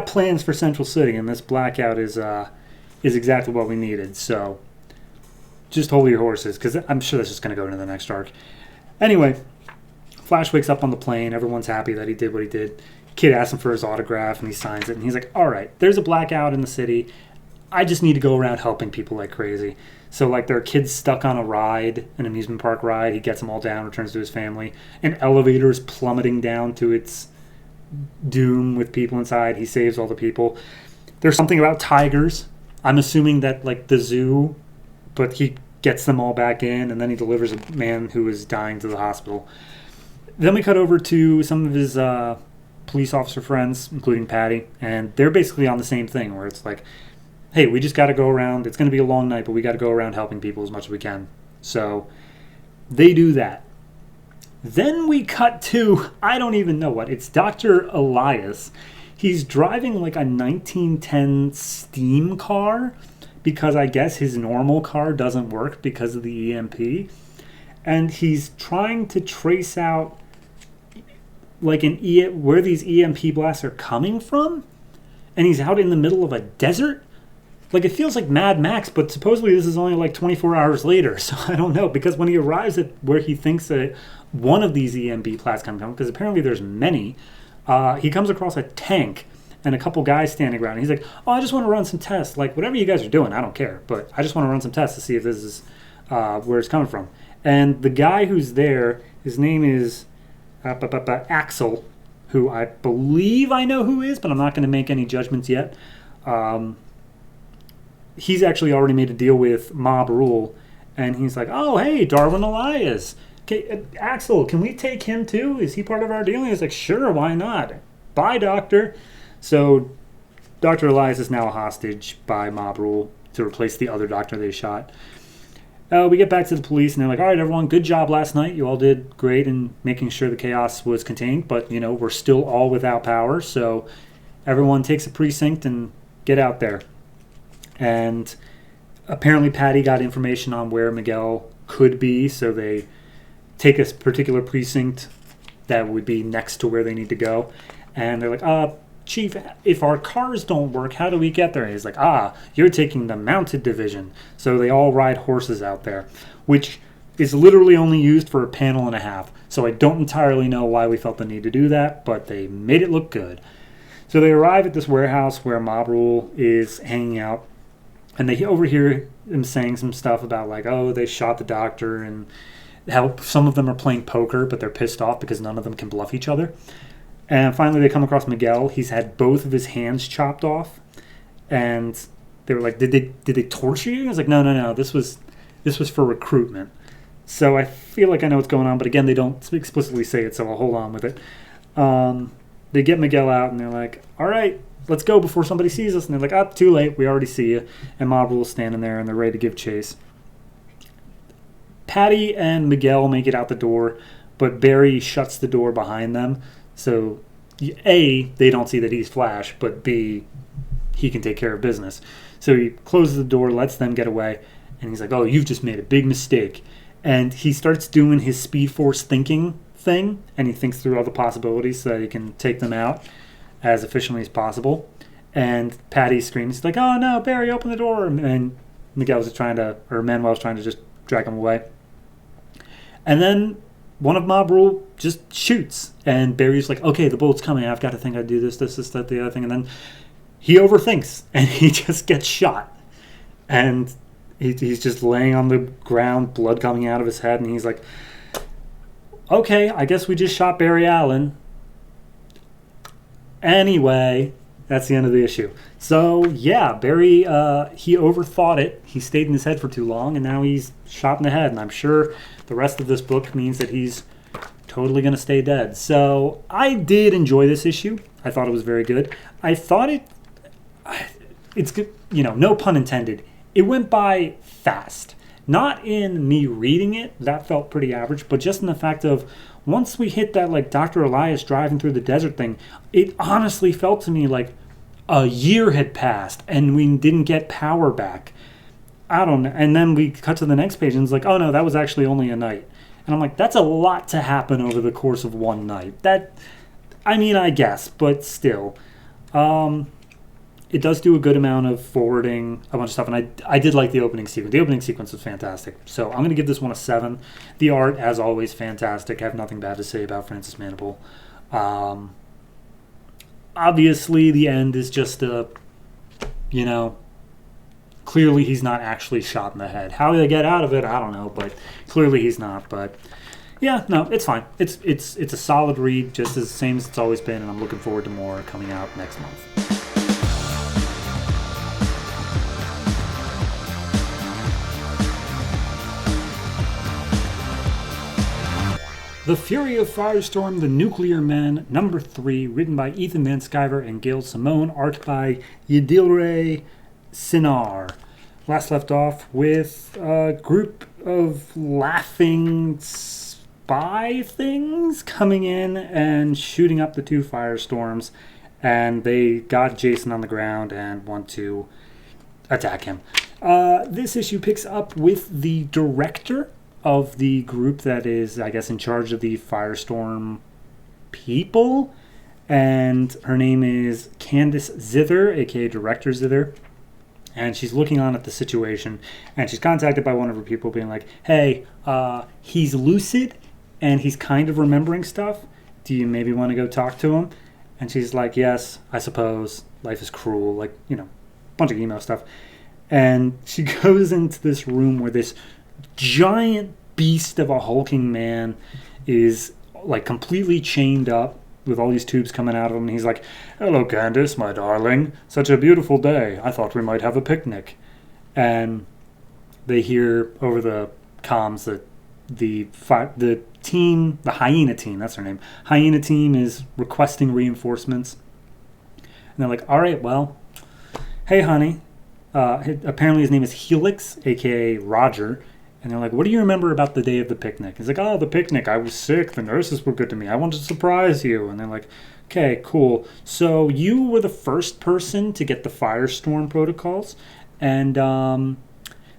plans for Central City, and this blackout is exactly what we needed. So just hold your horses, because I'm sure that's just going to go into the next arc. Anyway, Flash wakes up on the plane. Everyone's happy that he did what he did. Kid asks him for his autograph, and he signs it. And he's like, all right, there's a blackout in the city. I just need to go around helping people like crazy. So, there are kids stuck on a ride, an amusement park ride. He gets them all down, returns to his family. An elevator is plummeting down to its doom with people inside. He saves all the people. There's something about tigers. I'm assuming that, the zoo, but he gets them all back in, and then he delivers a man who is dying to the hospital. Then we cut over to some of his police officer friends, including Patty, and they're basically on the same thing, where it's like, hey, we just got to go around. It's going to be a long night, but we got to go around helping people as much as we can. So they do that. Then we cut to, I don't even know what. It's Dr. Elias. He's driving a 1910 steam car because I guess his normal car doesn't work because of the EMP. And he's trying to trace out where these EMP blasts are coming from. And he's out in the middle of a desert. It feels like Mad Max, but supposedly this is only 24 hours later. So I don't know, because when he arrives at where he thinks that one of these EMP blasts come from, because apparently there's many, he comes across a tank and a couple guys standing around. And he's like, oh, I just want to run some tests. Whatever you guys are doing, I don't care. But I just want to run some tests to see if this is where it's coming from. And the guy who's there, his name is Axel, who I believe I know who is, but I'm not going to make any judgments yet. He's actually already made a deal with Mob Rule, and he's like, oh, hey, Darwin Elias. Okay, Axel, can we take him too? Is he part of our deal? And he's like, sure, why not? Bye, Doctor. So Dr. Elias is now a hostage by Mob Rule to replace the other doctor they shot. We get back to the police, and they're like, all right, everyone, good job last night. You all did great in making sure the chaos was contained, but, we're still all without power, so everyone takes a precinct and get out there. And apparently Patty got information on where Miguel could be, so they take a particular precinct that would be next to where they need to go. And they're like, Chief, if our cars don't work, how do we get there? And he's like, you're taking the mounted division. So they all ride horses out there, which is literally only used for a panel and a half. So I don't entirely know why we felt the need to do that, but they made it look good. So they arrive at this warehouse where Mob Rule is hanging out, and they overhear him saying some stuff about like, they shot the doctor, and how some of them are playing poker, but they're pissed off because none of them can bluff each other. And finally they come across Miguel. He's had both of his hands chopped off, and they were like, did they torture you? I was like, no, this was for recruitment. So I feel like I know what's going on, but again, they don't explicitly say it, so I'll hold on with it. They get Miguel out, and they're like, all right, let's go before somebody sees us. And they're like, too late, we already see you. And Mob Rule's standing there, and they're ready to give chase. Patty and Miguel make it out the door, but Barry shuts the door behind them. So, A, they don't see that he's Flash, but B, he can take care of business. So he closes the door, lets them get away, and he's like, you've just made a big mistake. And he starts doing his Speed Force thinking thing, and he thinks through all the possibilities so that he can take them out as efficiently as possible. And Patty screams, he's like, oh no, Barry, open the door. And Manuel's trying to just drag him away. And then one of Mob Rule just shoots, and Barry's like, okay, the bullet's coming, I've got to think I'd do this, that, the other thing. And then he overthinks, and he just gets shot. And he's just laying on the ground, blood coming out of his head, and he's like, okay, I guess we just shot Barry Allen. Anyway, that's the end of the issue. So, yeah, Barry, he overthought it. He stayed in his head for too long, and now he's shot in the head. And I'm sure the rest of this book means that he's totally going to stay dead. So, I did enjoy this issue. I thought it was very good. I thought it's good, no pun intended. It went by fast. Not in me reading it, that felt pretty average, but just in the fact of once we hit that like Dr. Elias driving through the desert thing, it honestly felt to me like a year had passed and we didn't get power back. I don't know. And then we cut to the next page and it's like, oh no, that was actually only a night. And I'm like, that's a lot to happen over the course of one night. I guess, but still. It does do a good amount of forwarding a bunch of stuff, and I did like the opening sequence. The opening sequence was fantastic. So I'm going to give this one a 7. The art, as always, fantastic. I have nothing bad to say about Francis Manapul. Obviously, the end is just clearly he's not actually shot in the head. How they get out of it, I don't know, but clearly he's not. But yeah, no, it's fine. It's a solid read, just as same as it's always been, and I'm looking forward to more coming out next month. The Fury of Firestorm, The Nuclear Men, number 3, written by Ethan Van Sciver and Gail Simone, art by Yıldıray Çınar. Last left off with a group of laughing spy things coming in and shooting up the 2 firestorms, and they got Jason on the ground and want to attack him. This issue picks up with the director of the group that is, I guess, in charge of the Firestorm people. And her name is Candace Zither, aka Director Zither. And she's looking on at the situation. And she's contacted by one of her people being like, hey, he's lucid and he's kind of remembering stuff. Do you maybe want to go talk to him? And she's like, yes, I suppose. Life is cruel. Like, bunch of email stuff. And she goes into this room where this giant beast of a hulking man is like completely chained up with all these tubes coming out of him, and he's like, hello Candace, my darling, such a beautiful day, I thought we might have a picnic. And they hear over the comms that the team, the Hyena team, that's her name, Hyena team is requesting reinforcements. And they're like, alright, well, hey honey, apparently his name is Helix, aka Roger. And they're like, what do you remember about the day of the picnic? He's like, oh, the picnic. I was sick. The nurses were good to me. I wanted to surprise you. And they're like, okay, cool. So you were the first person to get the Firestorm protocols. And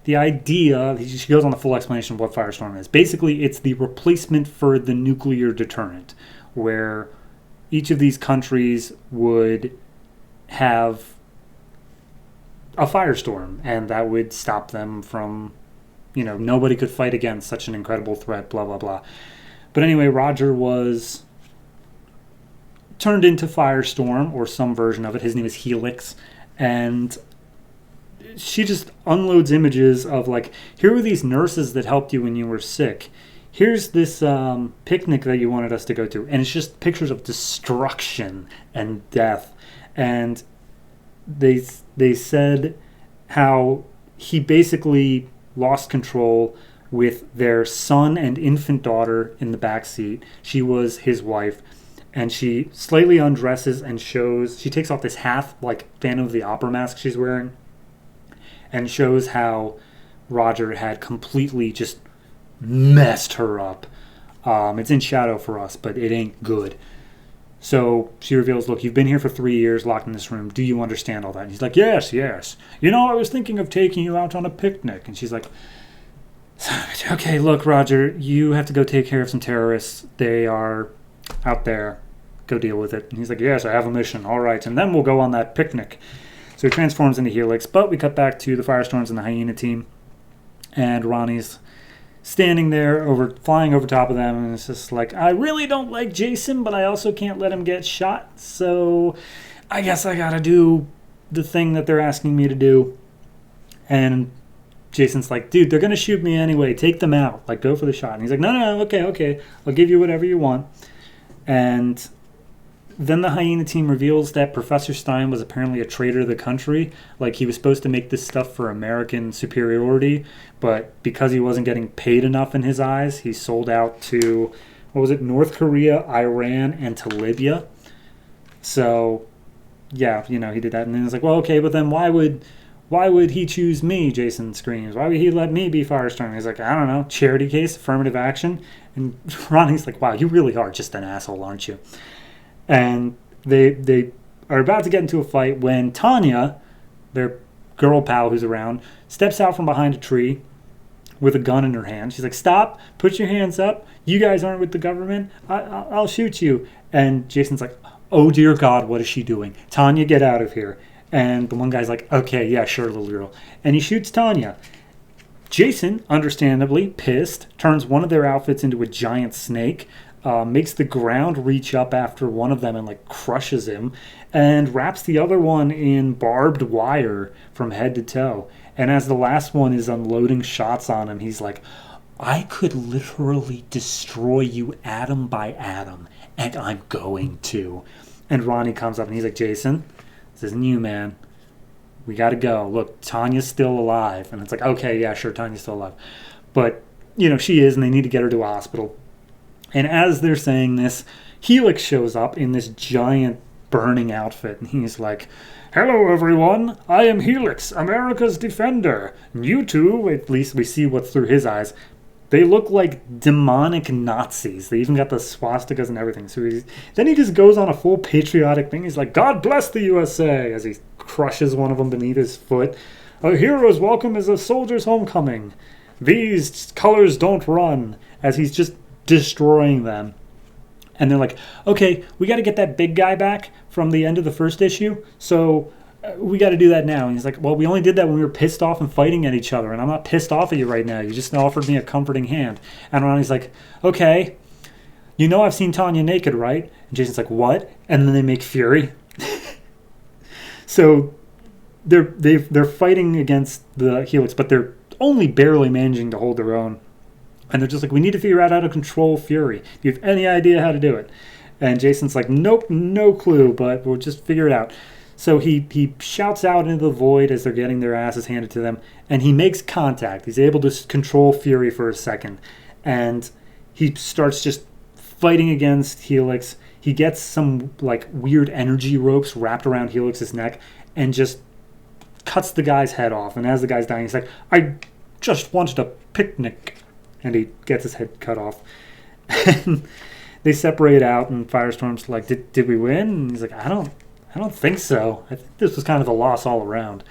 the idea, she goes on the full explanation of what Firestorm is. Basically, it's the replacement for the nuclear deterrent, where each of these countries would have a firestorm, and that would stop them from, nobody could fight against such an incredible threat, blah, blah, blah. But anyway, Roger was turned into Firestorm, or some version of it. His name is Helix, and she just unloads images of, like, here were these nurses that helped you when you were sick. Here's this picnic that you wanted us to go to. And it's just pictures of destruction and death. And they said how he basically lost control with their son and infant daughter in the back seat. She was his wife. And she slightly undresses and shows, she takes off this half, like, Phantom of the Opera mask she's wearing, and shows how Roger had completely just messed her up. It's in shadow for us, but it ain't good. So she reveals, look, you've been here for 3 years, locked in this room. Do you understand all that? And he's like, yes. I was thinking of taking you out on a picnic. And she's like, okay, look, Roger, you have to go take care of some terrorists. They are out there. Go deal with it. And he's like, yes, I have a mission. All right. And then we'll go on that picnic. So he transforms into Helix, but we cut back to the Firestorms and the Hyena team, and Ronnie's standing there, flying over top of them, and it's just like, I really don't like Jason, but I also can't let him get shot, so I guess I gotta do the thing that they're asking me to do. And Jason's like, dude, they're gonna shoot me anyway, take them out, like, go for the shot. And he's like, no, okay, I'll give you whatever you want. And then the Hyena team reveals that Professor Stein was apparently a traitor to the country. Like, he was supposed to make this stuff for American superiority, but because he wasn't getting paid enough in his eyes, he sold out to, North Korea, Iran, and to Libya. So, yeah, he did that. And then it's like, well, okay, but then why would he choose me, Jason screams. Why would he let me be Firestorm? He's like, I don't know, charity case, affirmative action. And Ronnie's like, wow, you really are just an asshole, aren't you? And they are about to get into a fight when Tanya, their girl pal who's around, steps out from behind a tree with a gun in her hand. She's like, stop, put your hands up. You guys aren't with the government. I'll shoot you. And Jason's like, oh, dear God, what is she doing? Tanya, get out of here. And the one guy's like, okay, yeah, sure, little girl. And he shoots Tanya. Jason, understandably pissed, turns one of their outfits into a giant snake, makes the ground reach up after one of them and, like, crushes him, and wraps the other one in barbed wire from head to toe. And as the last one is unloading shots on him, he's like, I could literally destroy you atom by atom, and I'm going to. And Ronnie comes up and he's like, Jason, this isn't you, man. We gotta go. Look, Tanya's still alive. And it's like, okay, yeah, sure, Tanya's still alive. But, she is, and they need to get her to a hospital. And as they're saying this, Helix shows up in this giant burning outfit. And he's like, hello, everyone. I am Helix, America's defender. And you two, at least we see what's through his eyes, they look like demonic Nazis. They even got the swastikas and everything. So then he just goes on a full patriotic thing. He's like, God bless the USA, as he crushes one of them beneath his foot. A hero's welcome is a soldier's homecoming. These colors don't run. As he's just destroying them. And they're like, okay, we got to get that big guy back from the end of the first issue, so we got to do that now. And he's like, well, we only did that when we were pissed off and fighting at each other, and I'm not pissed off at you right now. You just offered me a comforting hand. And Ronnie's like, okay, I've seen Tanya naked, right? And Jason's like, what? And then they make Fury. So they're fighting against the Helix, but they're only barely managing to hold their own. And they're just like, we need to figure out how to control Fury. Do you have any idea how to do it? And Jason's like, nope, no clue, but we'll just figure it out. So he shouts out into the void as they're getting their asses handed to them, and he makes contact. He's able to control Fury for a second, and he starts just fighting against Helix. He gets some, like, weird energy ropes wrapped around Helix's neck and just cuts the guy's head off. And as the guy's dying, he's like, I just wanted a picnic. And he gets his head cut off. And they separate out, and Firestorm's like, did we win? And he's like, I don't think so. I think this was kind of a loss all around.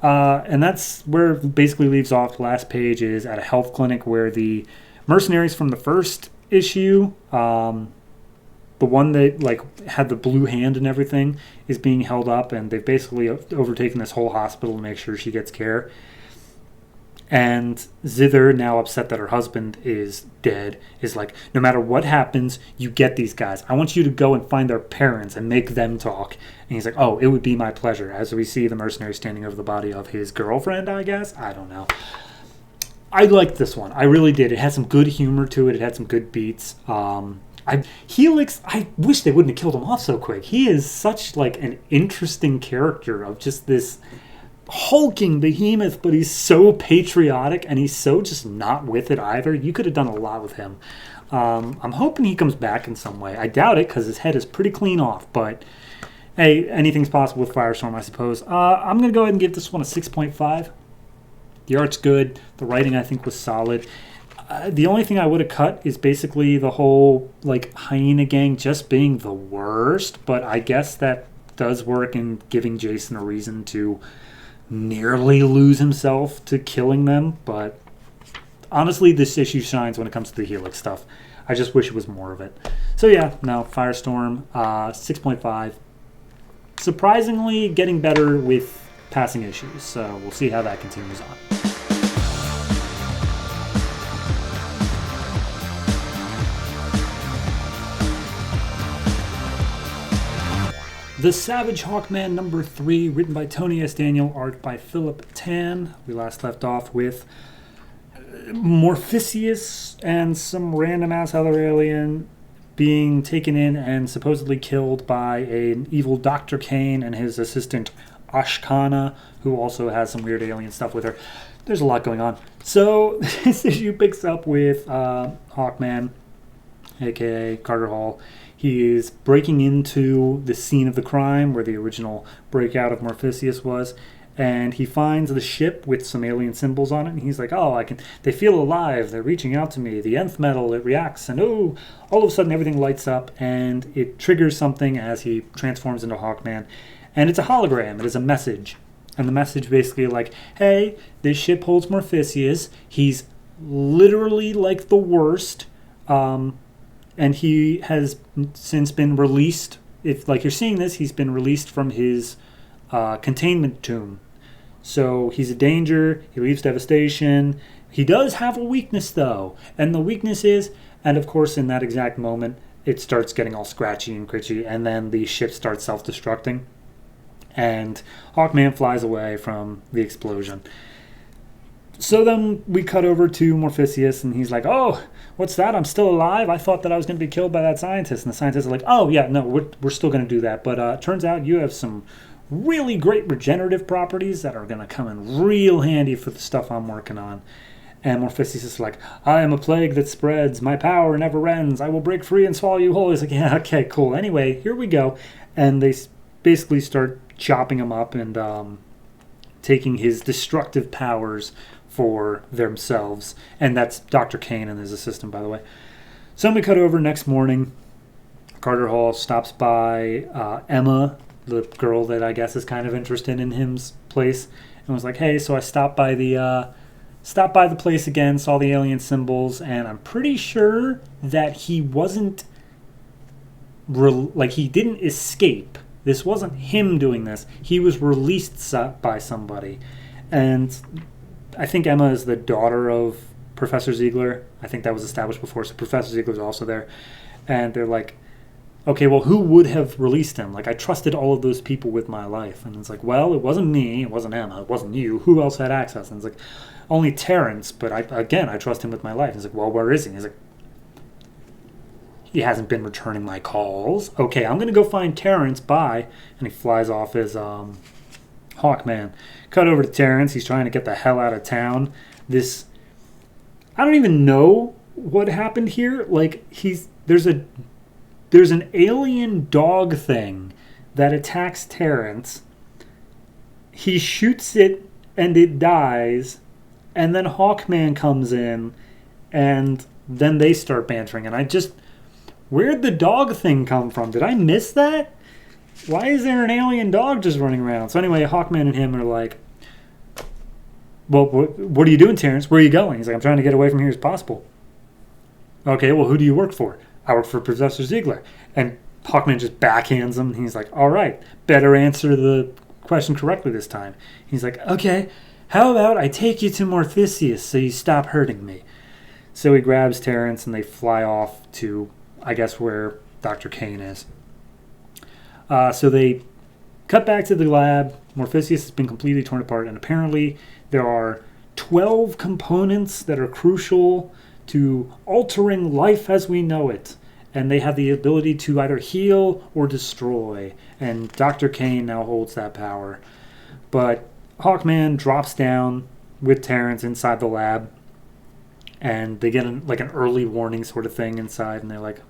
And that's where it basically leaves off. The last page is at a health clinic where the mercenaries from the first issue, the one that like had the blue hand and everything, is being held up, and they've basically overtaken this whole hospital to make sure she gets care. And Zither, now upset that her husband is dead, is like, no matter what happens, you get these guys. I want you to go and find their parents and make them talk. And he's like, oh, it would be my pleasure. As we see the mercenary standing over the body of his girlfriend, I guess. I don't know. I liked this one. I really did. It had some good humor to it. It had some good beats. Helix, I wish they wouldn't have killed him off so quick. He is such like an interesting character of just this hulking behemoth, but he's so patriotic and he's so just not with it either. You could have done a lot with him. I'm hoping he comes back in some way. I doubt it because his head is pretty clean off, but hey, anything's possible with Firestorm, I suppose. I'm going to go ahead and give this one a 6.5. The art's good. The writing, I think, was solid. The only thing I would have cut is basically the whole like hyena gang just being the worst, but I guess that does work in giving Jason a reason to nearly lose himself to killing them. But honestly, this issue shines when it comes to the Helix stuff. I just wish it was more of it. So yeah, no, Firestorm, 6.5. Surprisingly getting better with passing issues, so we'll see how that continues on. The Savage Hawkman number 3, written by Tony S. Daniel, art by Philip Tan. We last left off with Morpheus and some random-ass other alien being taken in and supposedly killed by an evil Dr. Kane and his assistant Ashkana, who also has some weird alien stuff with her. There's a lot going on. So this issue picks up with Hawkman, a.k.a. Carter Hall. He is breaking into the scene of the crime where the original breakout of Morpheus was, and he finds the ship with some alien symbols on it, and he's like, oh, they feel alive, they're reaching out to me, the nth metal, it reacts, and oh, all of a sudden everything lights up, and it triggers something as he transforms into Hawkman, and it's a hologram, it is a message, and the message basically like, hey, this ship holds Morpheus, he's literally like the worst, and he has since been released. If like you're seeing this, he's been released from his containment tomb. So he's a danger. He leaves devastation. He does have a weakness, though. And the weakness is, and of course in that exact moment, it starts getting all scratchy and critchy, and then the ship starts self-destructing. And Hawkman flies away from the explosion. So then we cut over to Morpheus, and he's like, oh, what's that? I'm still alive? I thought that I was going to be killed by that scientist. And the scientists are like, oh, yeah, no, we're still going to do that. But turns out you have some really great regenerative properties that are going to come in real handy for the stuff I'm working on. And Morpheus is like, I am a plague that spreads. My power never ends. I will break free and swallow you whole. He's like, yeah, okay, cool. Anyway, here we go. And they basically start chopping him up and taking his destructive powers for themselves. And that's Dr. Kane and his assistant, by the way. So we cut over next morning. Carter Hall stops by Emma, the girl that I guess is kind of interested in him's place, and was like, hey, so I stopped by the place again, saw the alien symbols, and I'm pretty sure that he wasn't he didn't escape. This wasn't him doing this. He was released by somebody. And I think Emma is the daughter of Professor Ziegler. I think that was established before, so Professor Ziegler's also there. And they're like, okay, well, who would have released him? Like, I trusted all of those people with my life. And it's like, well, it wasn't me, it wasn't Emma, it wasn't you. Who else had access? And it's like, only Terrence, but I trust him with my life. And it's like, well, where is he? He's like, he hasn't been returning my calls. Okay, I'm going to go find Terrence, bye. And he flies off as Hawkman. Cut over to Terrence. He's trying to get the hell out of town. I don't even know what happened here. Like, there's an alien dog thing that attacks Terrence. He shoots it and it dies. And then Hawkman comes in and then they start bantering. And where'd the dog thing come from? Did I miss that? Why is there an alien dog just running around? So anyway, Hawkman and him are like, well, what are you doing, Terrence? Where are you going? He's like, I'm trying to get away from here as possible. Okay, well, who do you work for? I work for Professor Ziegler. And Hawkman just backhands him. He's like, all right, better answer the question correctly this time. He's like, okay, how about I take you to Morpheus so you stop hurting me? So he grabs Terrence and they fly off to, I guess, where Dr. Kane is. So they cut back to the lab. Morpheus has been completely torn apart, and apparently there are 12 components that are crucial to altering life as we know it. And they have the ability to either heal or destroy. And Dr. Kane now holds that power. But Hawkman drops down with Terrence inside the lab. And they get an early warning sort of thing inside. And they're like,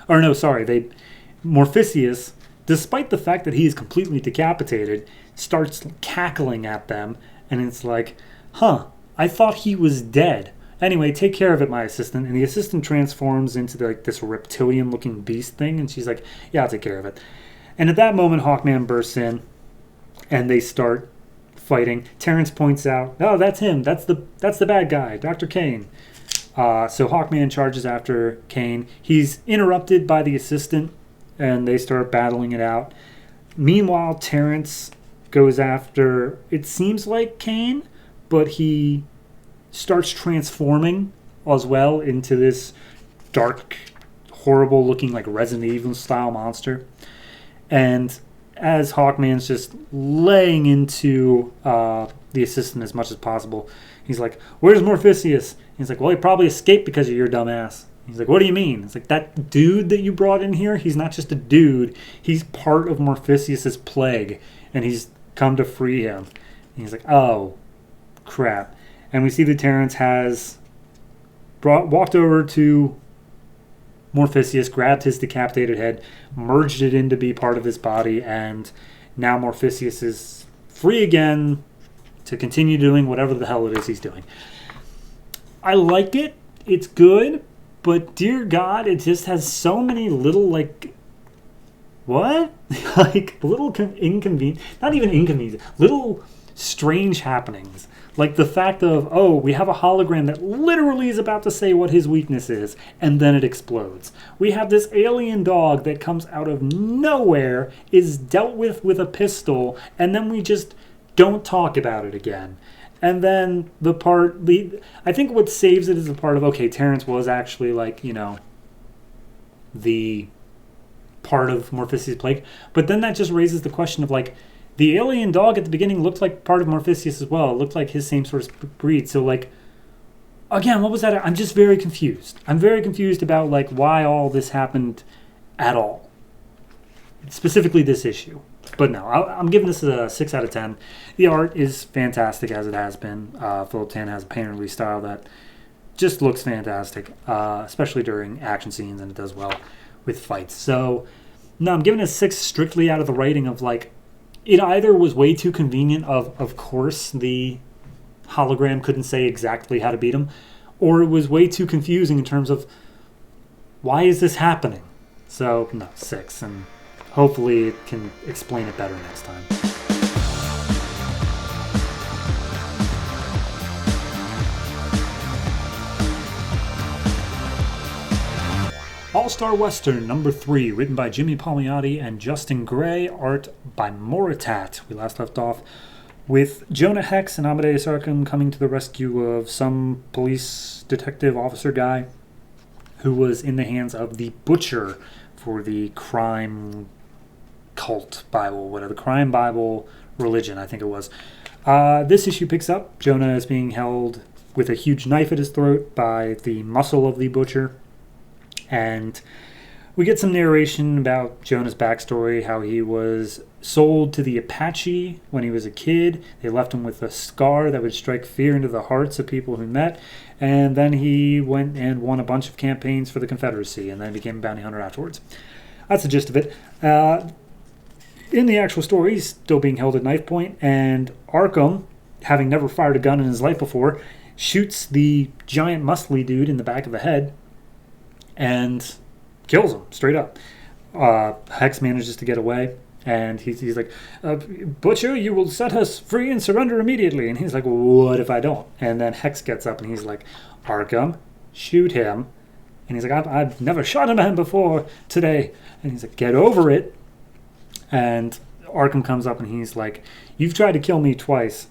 or no, sorry. Morpheus, despite the fact that he is completely decapitated, starts cackling at them. And it's like, I thought he was dead. Anyway, take care of it, my assistant. And the assistant transforms into this reptilian-looking beast thing. And she's like, yeah, I'll take care of it. And at that moment, Hawkman bursts in. And they start fighting. Terrence points out, oh, that's him. That's the bad guy, Dr. Kane. So Hawkman charges after Kane. He's interrupted by the assistant. And they start battling it out. Meanwhile, Terrence goes after, it seems like Kane. But he starts transforming as well into this dark, horrible looking like Resident Evil style monster. And as Hawkman's just laying into the assistant as much as possible, he's like, where's Morpheus? He's like, well, he probably escaped because of your dumb ass. He's like, what do you mean? It's like, that dude that you brought in here, he's not just a dude, he's part of Morpheus's plague, and he's come to free him. And he's like, oh, crap. And we see that Terrence has walked over to Morpheus, grabbed his decapitated head, merged it in to be part of his body, and now Morpheus is free again to continue doing whatever the hell it is he's doing. I like it. It's good. But dear God, it just has so many little, what? Little inconvenient, not even inconvenient, little strange happenings. Like the fact of, we have a hologram that literally is about to say what his weakness is, and then it explodes. We have this alien dog that comes out of nowhere, is dealt with a pistol, and then we just don't talk about it again. And then I think what saves it is the part of, okay, Terrence was actually the part of Morpheus' plague. But then that just raises the question of the alien dog at the beginning looked like part of Morpheus as well. It looked like his same sort of breed. So, again, what was that? I'm just very confused. I'm very confused about, why all this happened at all. Specifically this issue. But no, I'm giving this a 6 out of 10. The art is fantastic as it has been. Philip Tan has a painterly style that just looks fantastic, especially during action scenes, and it does well with fights. So, no, I'm giving it a 6 strictly out of the writing of, it either was way too convenient of course the hologram couldn't say exactly how to beat him, or it was way too confusing in terms of why is this happening? So, no, 6, and hopefully it can explain it better next time. All-Star Western number 3, written by Jimmy Palmiotti and Justin Gray, art by Moritat. We last left off with Jonah Hex and Amadeus Arkham coming to the rescue of some police detective officer guy who was in the hands of the Butcher for the crime cult Bible, whatever, the crime Bible religion, I think it was. This issue picks up. Jonah is being held with a huge knife at his throat by the muscle of the Butcher. And we get some narration about Jonah's backstory, how he was sold to the Apache when he was a kid. They left him with a scar that would strike fear into the hearts of people who met. And then he went and won a bunch of campaigns for the Confederacy and then became a bounty hunter afterwards. That's the gist of it. In the actual story, he's still being held at knife point, and Arkham, having never fired a gun in his life before, shoots the giant muscly dude in the back of the head and kills him straight up. Hex manages to get away, And he's like, Butcher, you will set us free and surrender immediately. And he's like, what if I don't? And then Hex gets up and he's like, Arkham, shoot him. And he's like, I've never shot a man before today. And he's like, get over it. And Arkham comes up and he's like, you've tried to kill me twice.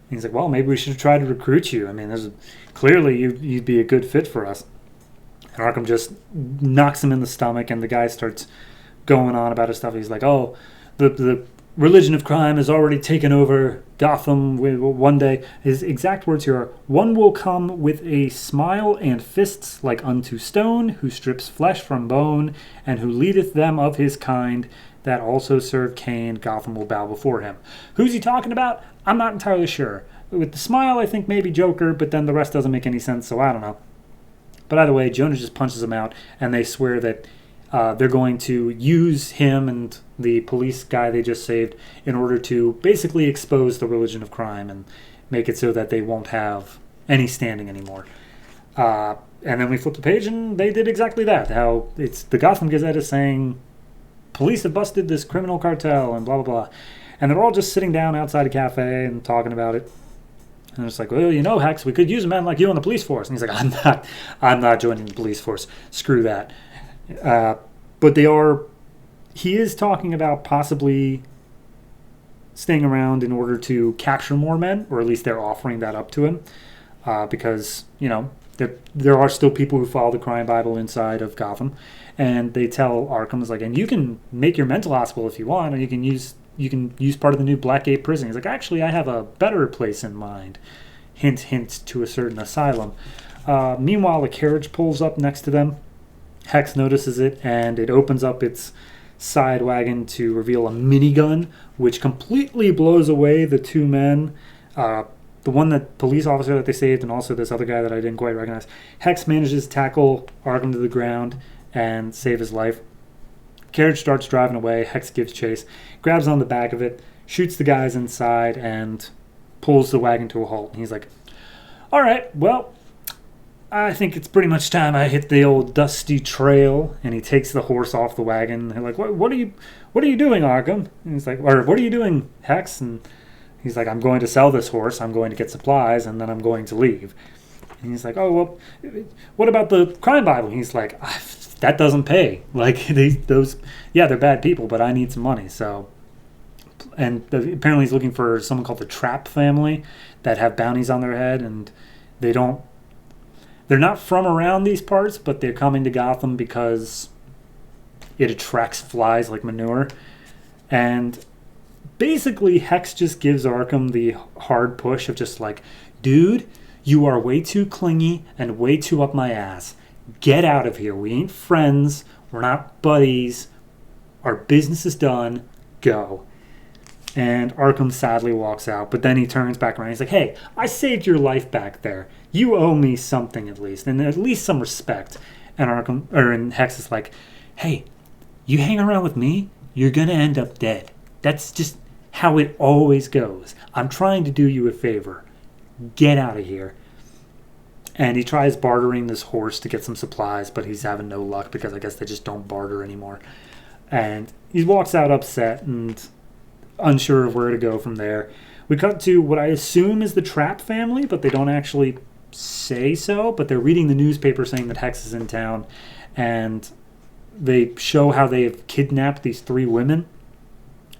And he's like, well, maybe we should try to recruit you. I mean, clearly you'd be a good fit for us. And Arkham just knocks him in the stomach, and the guy starts going on about his stuff. He's like, oh, the religion of crime has already taken over Gotham. One day, his exact words here are, one will come with a smile and fists like unto stone, who strips flesh from bone, and who leadeth them of his kind that also serve Cain. Gotham will bow before him. Who's he talking about? I'm not entirely sure. With the smile, I think maybe Joker, but then the rest doesn't make any sense, so I don't know. But either way, Jonah just punches him out, and they swear that they're going to use him and the police guy they just saved in order to basically expose the religion of crime and make it so that they won't have any standing anymore. And then we flip the page, and they did exactly that. How it's the Gotham Gazette is saying, police have busted this criminal cartel, and blah, blah, blah. And they're all just sitting down outside a cafe and talking about it. And it's like, well, you know, Hex, we could use a man like you on the police force. And he's like, I'm not joining the police force. Screw that. But he is talking about possibly staying around in order to capture more men, or at least they're offering that up to him. Because, you know, there are still people who follow the crime Bible inside of Gotham. And they tell Arkham, is like, and you can make your mental hospital if you want, or you can use part of the new Blackgate prison. He's like, actually, I have a better place in mind. Hint, hint to a certain asylum. Meanwhile, a carriage pulls up next to them. Hex notices it, and it opens up its side wagon to reveal a minigun, which completely blows away the two men. The one that police officer that they saved, and also this other guy that I didn't quite recognize. Hex manages to tackle Arkham to the ground and save his life. Carriage starts driving away. Hex gives chase, grabs on the back of it, shoots the guys inside, and pulls the wagon to a halt. And he's like, all right, well, I think it's pretty much time I hit the old dusty trail. And he takes the horse off the wagon. They're like, what are you doing, Arkham? And he's like, or what are you doing, Hex? And he's like, I'm going to sell this horse. I'm going to get supplies, and then I'm going to leave. And he's like, oh, well, what about the crime Bible? And he's like, that doesn't pay. Like, they're bad people, but I need some money. So, and apparently he's looking for someone called the Trap family that have bounties on their head, and they're not from around these parts, but they're coming to Gotham because it attracts flies like manure. And basically, Hex just gives Arkham the hard push of just like, dude, you are way too clingy and way too up my ass. Get out of here. We ain't friends. We're not buddies. Our business is done. Go. And Arkham sadly walks out, but then he turns back around. He's like, hey, I saved your life back there. You owe me something at least, and at least some respect. And Hex is like, hey, you hang around with me, you're going to end up dead. That's just how it always goes. I'm trying to do you a favor. Get out of here. And he tries bartering this horse to get some supplies, but he's having no luck because I guess they just don't barter anymore. And he walks out upset and unsure of where to go from there. We cut to what I assume is the Trap family, but they don't actually say so. But they're reading the newspaper saying that Hex is in town, and they show how they've kidnapped these 3 women.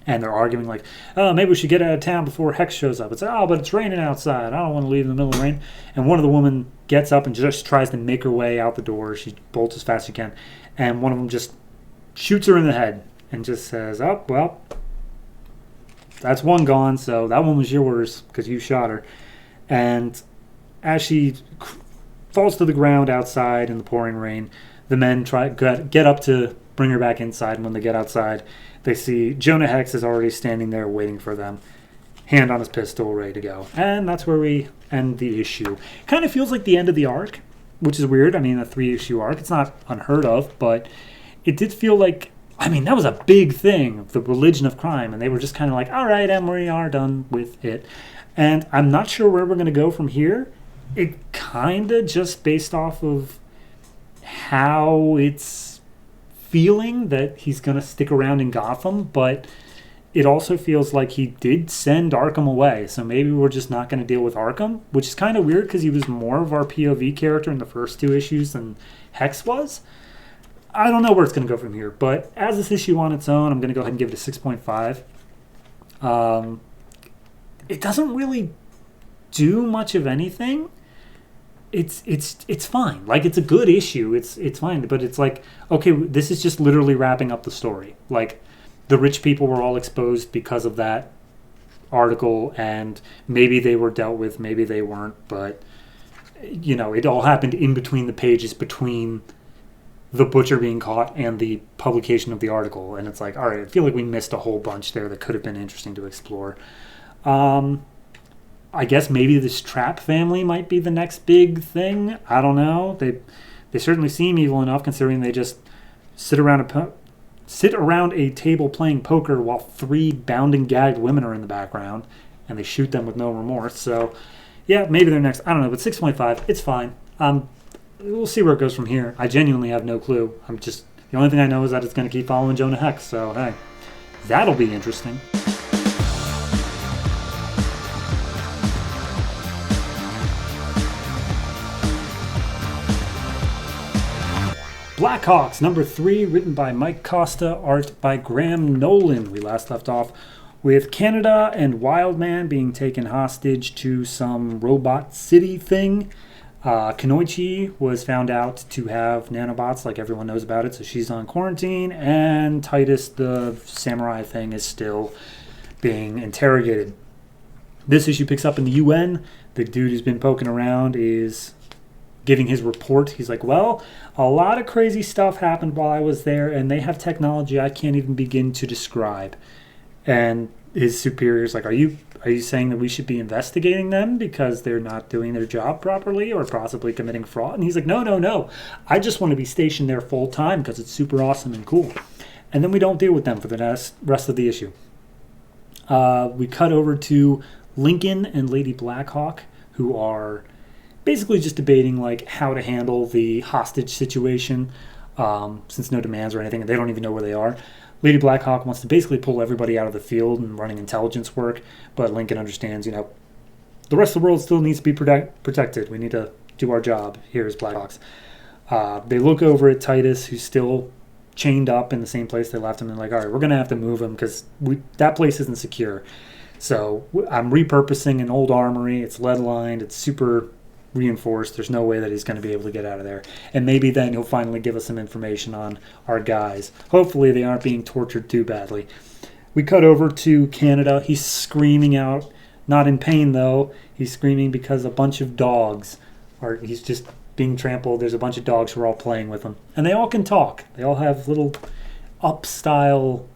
And they're arguing like, oh, maybe we should get out of town before Hex shows up. It's like, oh, but it's raining outside. I don't want to leave in the middle of the rain. And one of the women gets up and just tries to make her way out the door. She bolts as fast as she can. And one of them just shoots her in the head and just says, oh, well, that's one gone. So that one was yours because you shot her. And as she falls to the ground outside in the pouring rain, the men get up to bring her back inside. And when they get outside, they see Jonah Hex is already standing there waiting for them, hand on his pistol, ready to go. And that's where we end the issue. Kind of feels like the end of the arc, which is weird. I mean, a 3-issue arc. It's not unheard of, but it did feel like, I mean, that was a big thing, the religion of crime, and they were just kind of like, all right, and we are done with it. And I'm not sure where we're going to go from here. It kind of just based off of how it's feeling that he's going to stick around in Gotham, but it also feels like he did send Arkham away. So maybe we're just not going to deal with Arkham, which is kind of weird because he was more of our POV character in the first 2 issues than Hex was. I don't know where it's going to go from here, but as this issue on its own, I'm going to go ahead and give it a 6.5. It doesn't really do much of anything. It's fine. Like, it's a good issue. It's fine, but it's like, okay, this is just literally wrapping up the story. Like, the rich people were all exposed because of that article, and maybe they were dealt with, maybe they weren't, but it all happened in between the pages between the butcher being caught and the publication of the article. And it's like, all right, I feel like we missed a whole bunch there that could have been interesting to explore. I guess maybe this Trap family might be the next big thing. I don't know. They certainly seem evil enough, considering they just sit around a table playing poker while 3 bound and gagged women are in the background, and they shoot them with no remorse. So, yeah, maybe they're next. I don't know, but 6.5, it's fine. We'll see where it goes from here. I genuinely have no clue. The only thing I know is that it's going to keep following Jonah Hex. So, hey, that'll be interesting. Blackhawks, number 3, written by Mike Costa, art by Graham Nolan. We last left off with Canada and Wildman being taken hostage to some robot city thing. Kanoichi was found out to have nanobots, like everyone knows about it, so she's on quarantine, and Titus, the samurai thing, is still being interrogated. This issue picks up in the UN. The dude who's been poking around is giving his report. He's like, well, a lot of crazy stuff happened while I was there, and they have technology I can't even begin to describe. And his superior's like, are you saying that we should be investigating them because they're not doing their job properly or possibly committing fraud? And he's like, no. I just want to be stationed there full time because it's super awesome and cool. And then we don't deal with them for the rest of the issue. We cut over to Lincoln and Lady Blackhawk, who are basically just debating like how to handle the hostage situation, since no demands or anything, and they don't even know where they are. Lady Blackhawk wants to basically pull everybody out of the field and running intelligence work, but Lincoln understands, the rest of the world still needs to be protected. We need to do our job here as Blackhawks. They look over at Titus, who's still chained up in the same place they left him, and like, all right, we're going to have to move him because that place isn't secure. So I'm repurposing an old armory. It's lead-lined. It's super reinforced. There's no way that he's going to be able to get out of there. And maybe then he'll finally give us some information on our guys. Hopefully they aren't being tortured too badly. We cut over to Canada. He's screaming out, not in pain though. He's screaming because a bunch of dogs he's just being trampled. There's a bunch of dogs who are all playing with him. And they all can talk. They all have little up-style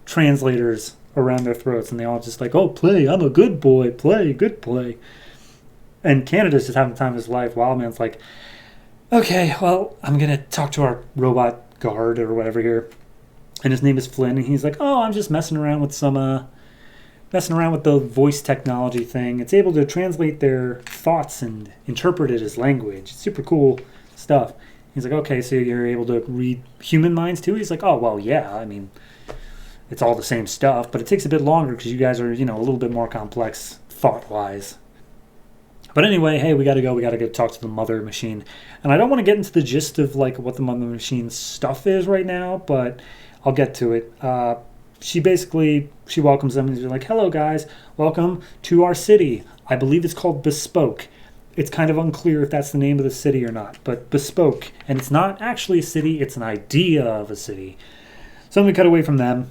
translators around their throats. And they all just like, oh, play. I'm a good boy. Play. Good play. And Canada's just having the time of his life. Wildman's like, okay, well, I'm going to talk to our robot guard or whatever here. And his name is Flynn. And he's like, oh, I'm just messing around with the voice technology thing. It's able to translate their thoughts and interpret it as language. It's super cool stuff. He's like, okay, so you're able to read human minds too? He's like, oh, well, yeah. I mean, it's all the same stuff, but it takes a bit longer because you guys are, a little bit more complex thought-wise. But anyway, hey, we got to go talk to the mother machine. And I don't want to get into the gist of like what the mother machine's stuff is right now, but I'll get to it. She welcomes them and she's like, hello guys, welcome to our city. I believe it's called Bespoke. It's kind of unclear if that's the name of the city or not, but Bespoke. And it's not actually a city, it's an idea of a city. So then we cut away from them.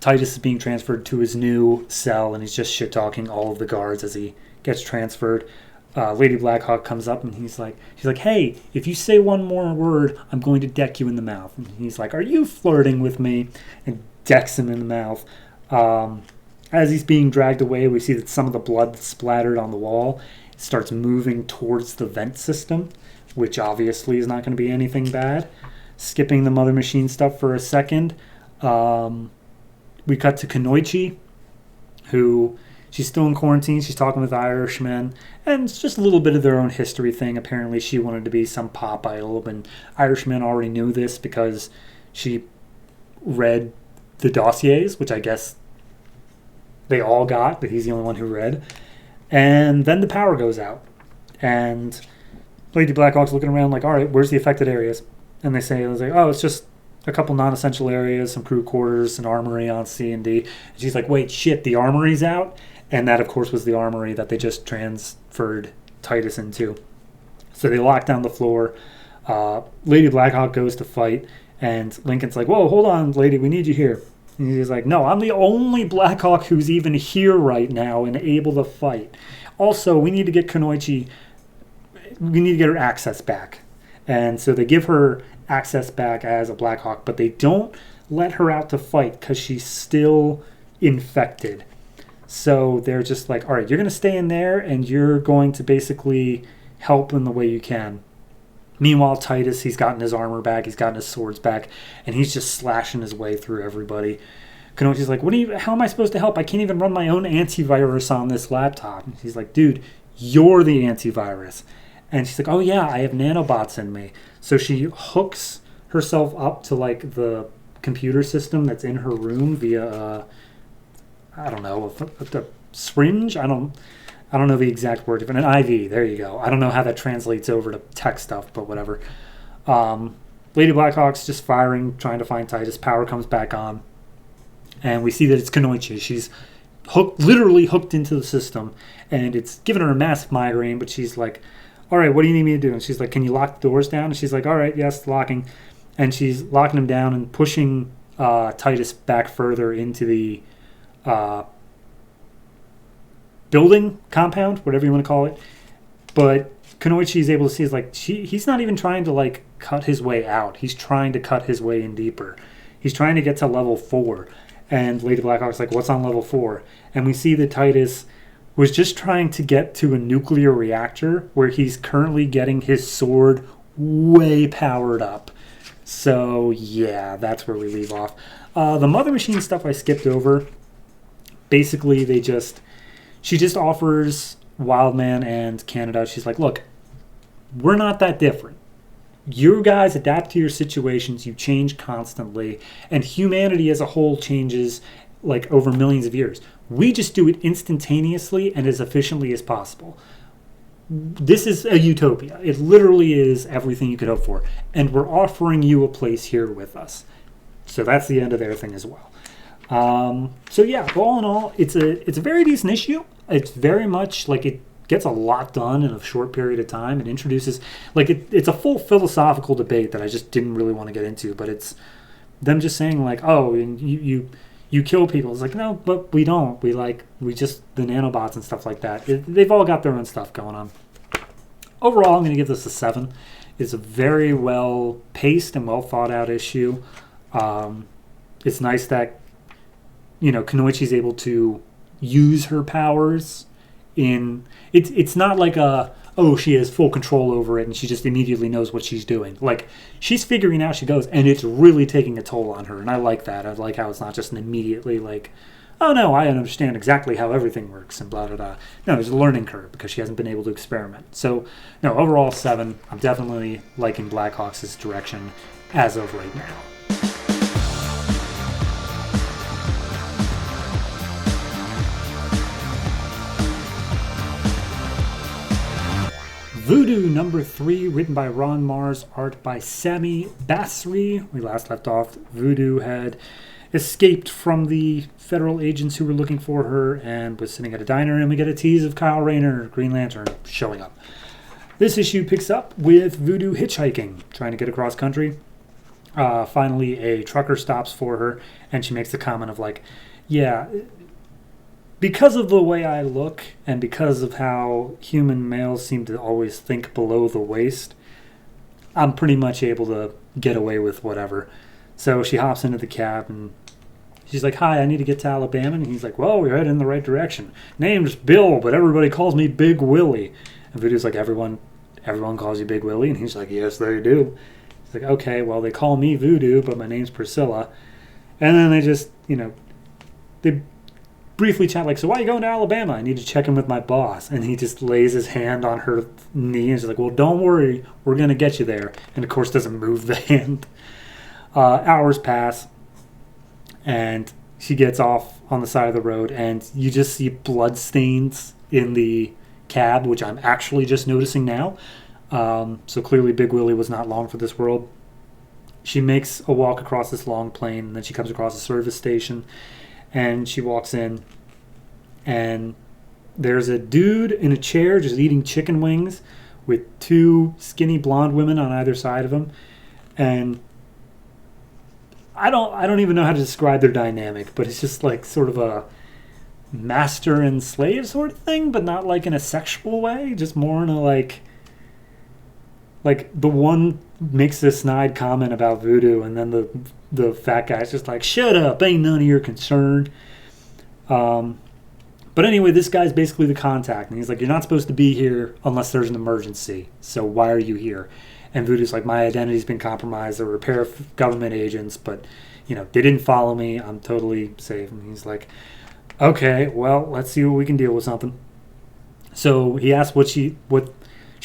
Titus is being transferred to his new cell and he's just shit-talking all of the guards as he gets transferred. Lady Blackhawk comes up and she's like, hey, if you say one more word, I'm going to deck you in the mouth. And he's like, are you flirting with me? And decks him in the mouth. As he's being dragged away, we see that some of the blood that's splattered on the wall starts moving towards the vent system, which obviously is not going to be anything bad. Skipping the mother machine stuff for a second, we cut to Kanoichi, who she's still in quarantine. She's talking with Irishmen, and it's just a little bit of their own history thing. Apparently she wanted to be some pop idol, and Irishmen already knew this because she read the dossiers, which I guess they all got, but he's the only one who read. And then the power goes out. And Lady Blackhawk's looking around like, all right, where's the affected areas? And they say, oh, it's just a couple non-essential areas, some crew quarters, an armory on C and D. And she's like, wait, shit, the armory's out? And that, of course, was the armory that they just transferred Titus into. So they lock down the floor. Lady Blackhawk goes to fight, and Lincoln's like, whoa, hold on, lady, we need you here. And he's like, no, I'm the only Blackhawk who's even here right now and able to fight. Also, we need to get Kunoichi, we need to get her access back. And so they give her access back as a Blackhawk, but they don't let her out to fight because she's still infected. So they're just like, all right, you're going to stay in there and you're going to basically help in the way you can. Meanwhile, Titus, he's gotten his armor back, he's gotten his swords back, and he's just slashing his way through everybody. Kunoichi's like, how am I supposed to help? I can't even run my own antivirus on this laptop. And he's like, dude, you're the antivirus. And she's like, oh yeah, I have nanobots in me. So she hooks herself up to like the computer system that's in her room via, I don't know, a syringe? I don't know the exact word. An IV, there you go. I don't know how that translates over to tech stuff, but whatever. Lady Blackhawk's just firing, trying to find Titus. Power comes back on. And we see that it's Kunoichi. She's literally hooked into the system. And it's given her a massive migraine, but she's like, all right, what do you need me to do? And she's like, can you lock the doors down? And she's like, all right, yes, locking. And she's locking him down and pushing Titus back further into the building, compound, whatever you want to call it. But Kunoichi is able to see, is like, he's not even trying to like cut his way out. He's trying to cut his way in deeper. He's trying to get to level 4. And Lady Blackhawk's like, what's on level 4? And we see that Titus was just trying to get to a nuclear reactor where he's currently getting his sword way powered up. So, yeah, that's where we leave off. The Mother Machine stuff I skipped over. Basically, she just offers Wildman and Canada. She's like, look, we're not that different. You guys adapt to your situations. You change constantly. And humanity as a whole changes like over millions of years. We just do it instantaneously and as efficiently as possible. This is a utopia. It literally is everything you could hope for. And we're offering you a place here with us. So that's the end of their thing as well. So yeah, all in all, it's a very decent issue. It's very much like it gets a lot done in a short period of time. It introduces, like, it's a full philosophical debate that I just didn't really want to get into, but it's them just saying like, oh, and you kill people. It's like, no, but we don't. We just, the nanobots and stuff like that. They've all got their own stuff going on. Overall, I'm going to give this a 7. It's a very well paced and well thought out issue. It's nice that, Kunoichi's able to use her powers in, it's not like she has full control over it and she just immediately knows what she's doing. Like, she's figuring out she goes, and it's really taking a toll on her, and I like that. I like how it's not just an immediately like, oh no, I understand exactly how everything works and blah blah blah. No, there's a learning curve because she hasn't been able to experiment. So no, overall 7. I'm definitely liking Blackhawks' direction as of right now. Voodoo number 3, written by Ron Marz, art by Sami Basri. We last left off, Voodoo had escaped from the federal agents who were looking for her and was sitting at a diner, and we get a tease of Kyle Rayner, Green Lantern, showing up. This issue picks up with Voodoo hitchhiking, trying to get across country. Finally, a trucker stops for her, and she makes the comment of like, yeah, because of the way I look and because of how human males seem to always think below the waist, I'm pretty much able to get away with whatever. So she hops into the cab and she's like, hi, I need to get to Alabama. And he's like, well, we're headed in the right direction. Name's Bill, but everybody calls me Big Willie. And Voodoo's like, everyone calls you Big Willie? And he's like, yes, they do. He's like, okay, well, they call me Voodoo, but my name's Priscilla. And then they just, they briefly chat like, so why are you going to Alabama? I need to check in with my boss. And he just lays his hand on her knee and she's like, well, don't worry, we're going to get you there. And of course doesn't move the hand. Hours pass and she gets off on the side of the road, and you just see blood stains in the cab, which I'm actually just noticing now. So clearly Big Willie was not long for this world. She makes a walk across this long plain, and then she comes across a service station, and she walks in, and there's a dude in a chair just eating chicken wings with two skinny blonde women on either side of him. And I don't even know how to describe their dynamic, but it's just like sort of a master and slave sort of thing, but not like in a sexual way, just more in a like the one makes this snide comment about Voodoo, and then the fat guy's just like, shut up, ain't none of your concern. But anyway, this guy's basically the contact, and he's like, you're not supposed to be here unless there's an emergency, so why are you here? And Voodoo's like, my identity's been compromised. There were a pair of government agents, but, they didn't follow me. I'm totally safe. And he's like, okay, well, let's see what we can deal with something. So he asked what she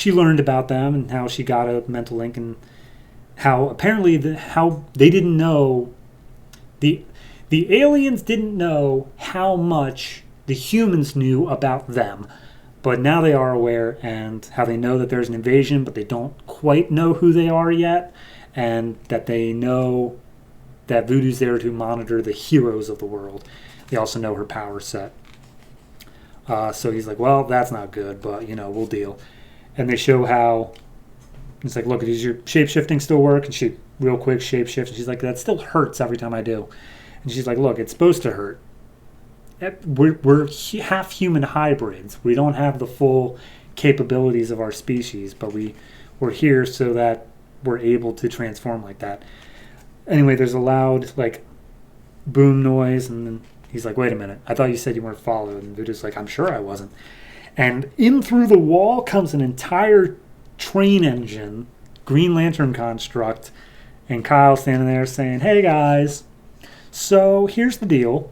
learned about them and how she got a mental link, and how apparently how they didn't know, the aliens didn't know how much the humans knew about them. But now they are aware, and how they know that there's an invasion, but they don't quite know who they are yet, and that they know that Voodoo's there to monitor the heroes of the world. They also know her power set. So he's like, well, that's not good, but, we'll deal. And they show how, it's like, look, does your shape-shifting still work? And she real quick shape-shifts, and she's like, that still hurts every time I do. And she's like, look, it's supposed to hurt. We're half human hybrids. We don't have the full capabilities of our species, but we're here so that we're able to transform like that. Anyway, there's a loud boom noise, and then he's like, wait a minute, I thought you said you weren't followed. And Voodoo's like, I'm sure I wasn't. And in through the wall comes an entire train engine, Green Lantern construct, and Kyle's standing there saying, hey guys, so here's the deal.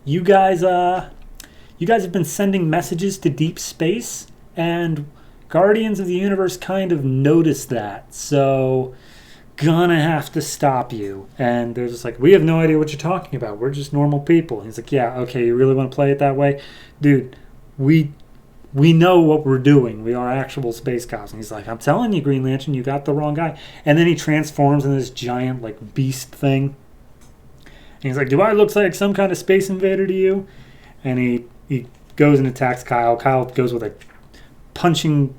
You guys have been sending messages to deep space, and Guardians of the Universe kind of noticed that, so gonna have to stop you. And they're just like, we have no idea what you're talking about. We're just normal people. And he's like, yeah, okay, you really want to play it that way? Dude, we know what we're doing. We are actual space cops. And he's like, I'm telling you, Green Lantern, you got the wrong guy. And then he transforms into this giant beast thing. And he's like, do I look like some kind of space invader to you? And he goes and attacks Kyle. Kyle goes with a punching,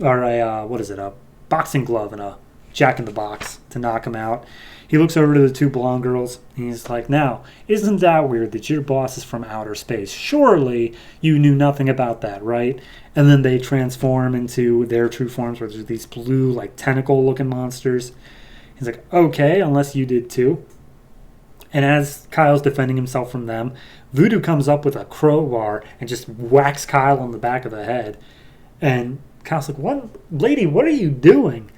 or a boxing glove and a jack-in-the-box to knock him out. He looks over to the two blonde girls, and he's like, now, isn't that weird that your boss is from outer space? Surely you knew nothing about that, right? And then they transform into their true forms, where there's these blue, tentacle-looking monsters. He's like, okay, unless you did too. And as Kyle's defending himself from them, Voodoo comes up with a crowbar and just whacks Kyle on the back of the head. And Kyle's like, what? Lady, what are you doing?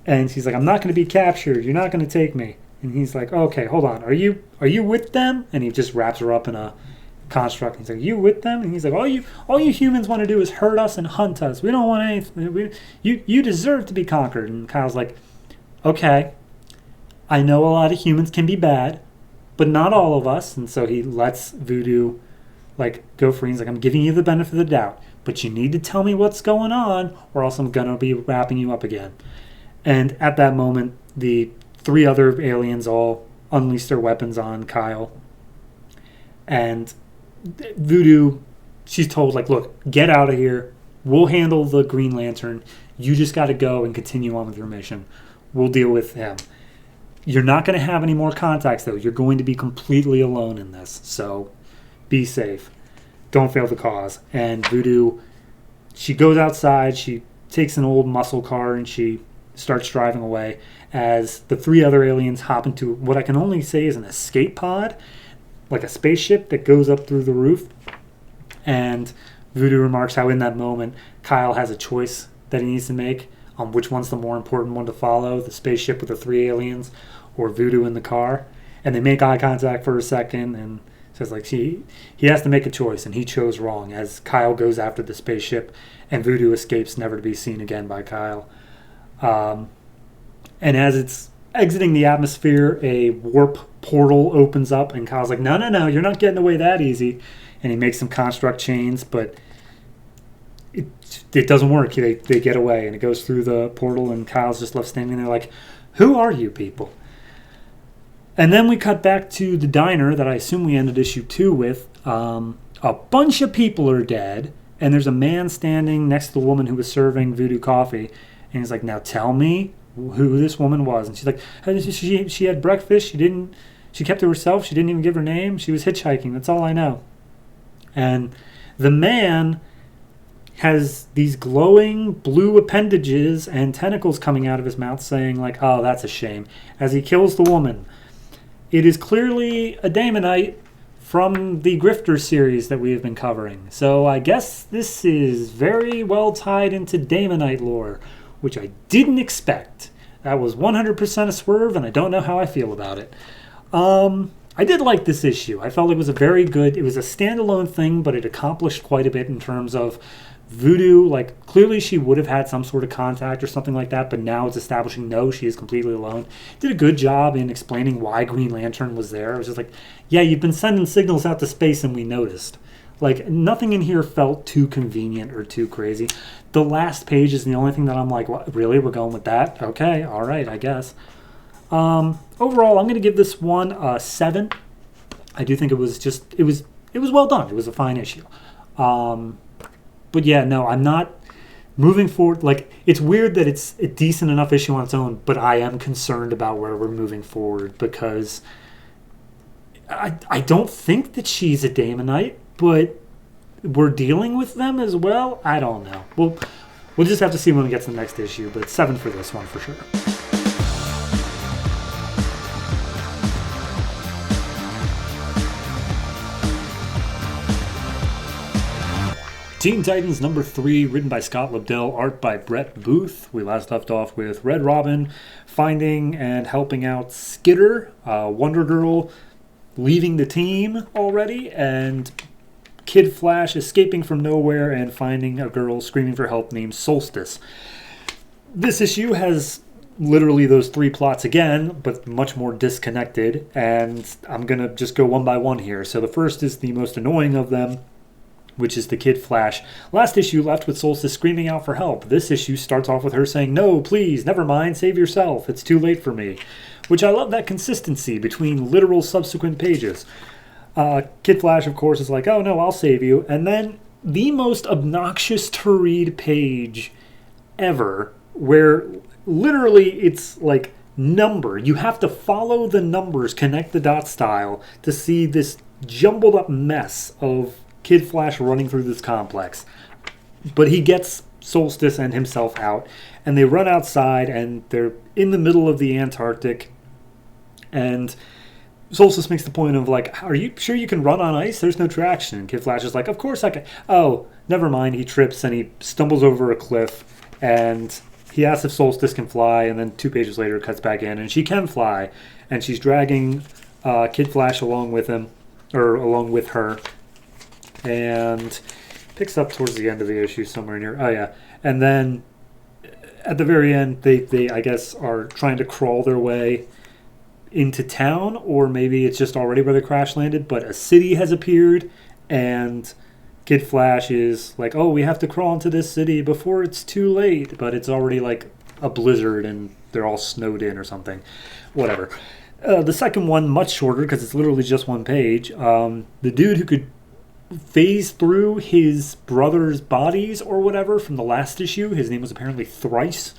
And she's like, I'm not going to be captured. You're not going to take me. And he's like, okay, hold on. Are you with them? And he just wraps her up in a construct. He's like, you with them? And he's like, all you humans want to do is hurt us and hunt us. We don't want anything. You deserve to be conquered. And Kyle's like, okay, I know a lot of humans can be bad, but not all of us. And so he lets Voodoo go free. He's like, I'm giving you the benefit of the doubt, but you need to tell me what's going on, or else I'm gonna be wrapping you up again. And at that moment, the three other aliens all unleash their weapons on Kyle. And Voodoo, she's told, look, get out of here. We'll handle the Green Lantern. You just got to go and continue on with your mission. We'll deal with him. You're not going to have any more contacts, though. You're going to be completely alone in this. So be safe. Don't fail the cause. And Voodoo, she goes outside. She takes an old muscle car and she starts driving away as the three other aliens hop into what I can only say is an escape pod, like a spaceship that goes up through the roof. And Voodoo remarks how in that moment, Kyle has a choice that he needs to make on which one's the more important one to follow, the spaceship with the three aliens or Voodoo in the car. And they make eye contact for a second, and says he has to make a choice, and he chose wrong as Kyle goes after the spaceship and Voodoo escapes, never to be seen again by Kyle. And as it's exiting the atmosphere, a warp portal opens up, and Kyle's like, no, you're not getting away that easy. And he makes some construct chains, but it doesn't work. They get away, and it goes through the portal, and Kyle's just left standing there like, who are you people? And then we cut back to the diner that I assume we ended issue 2 with. A bunch of people are dead, and there's a man standing next to the woman who was serving Voodoo coffee, and he's like, now tell me who this woman was. And she's like, she had breakfast, she kept to herself, she didn't even give her name, she was hitchhiking, that's all I know. And the man has these glowing blue appendages and tentacles coming out of his mouth saying like, oh, that's a shame, as he kills the woman. It is clearly a Daemonite from the Grifter series that we have been covering. So I guess this is very well tied into Daemonite lore, which I didn't expect. That was 100% a swerve, and I don't know how I feel about it. I did like this issue. I felt it was it was a standalone thing, but it accomplished quite a bit in terms of Voodoo. Like, clearly she would have had some sort of contact or something like that, but now it's establishing no, she is completely alone. Did a good job in explaining why Green Lantern was there. It was just like, yeah, you've been sending signals out to space and we noticed. Like, nothing in here felt too convenient or too crazy. The last page is the only thing that I'm like, what, really? We're going with that? Okay, all right, I guess. Overall, I'm going to give this one a 7. I do think it was well done. It was a fine issue. But yeah, no, I'm not moving forward. Like, it's weird that it's a decent enough issue on its own, but I am concerned about where we're moving forward because I don't think that she's a Daemonite, but we're dealing with them as well. I don't know. We'll just have to see when we get to the next issue, but 7 for this one for sure. Teen Titans number 3, written by Scott Lobdell, art by Brett Booth. We last left off with Red Robin finding and helping out Skitter, Wonder Girl leaving the team already, and Kid Flash escaping from nowhere and finding a girl screaming for help named Solstice. This issue has literally those 3 plots again, but much more disconnected, and I'm going to just go one by one here. So the first is the most annoying of them, which is the Kid Flash. Last issue left with Solstice screaming out for help. This issue starts off with her saying, no, please, never mind, save yourself, it's too late for me. Which I love that consistency between literal subsequent pages. Kid Flash, of course, is like, oh no, I'll save you. And then the most obnoxious to read page ever, where literally it's like number. You have to follow the numbers, connect the dot style, to see this jumbled up mess of Kid Flash running through this complex. But he gets Solstice and himself out, and they run outside, and they're in the middle of the Antarctic, and Solstice makes the point of like, are you sure you can run on ice? There's no traction. And Kid Flash is like, of course I can. Oh, never mind. He trips and he stumbles over a cliff, and he asks if Solstice can fly, and then 2 pages later it cuts back in, and she can fly, and she's dragging Kid Flash along with him, or along with her, and picks up towards the end of the issue somewhere near. Oh yeah, and then at the very end, they I guess are trying to crawl their way into town, or maybe it's just already where they crash landed. But a city has appeared, and Kid Flash is like, "Oh, we have to crawl into this city before it's too late." But it's already like a blizzard, and they're all snowed in or something. Whatever. The second one, much shorter because it's literally just 1 page. The dude who could phase through his brother's bodies or whatever from the last issue. His name was apparently Thrice.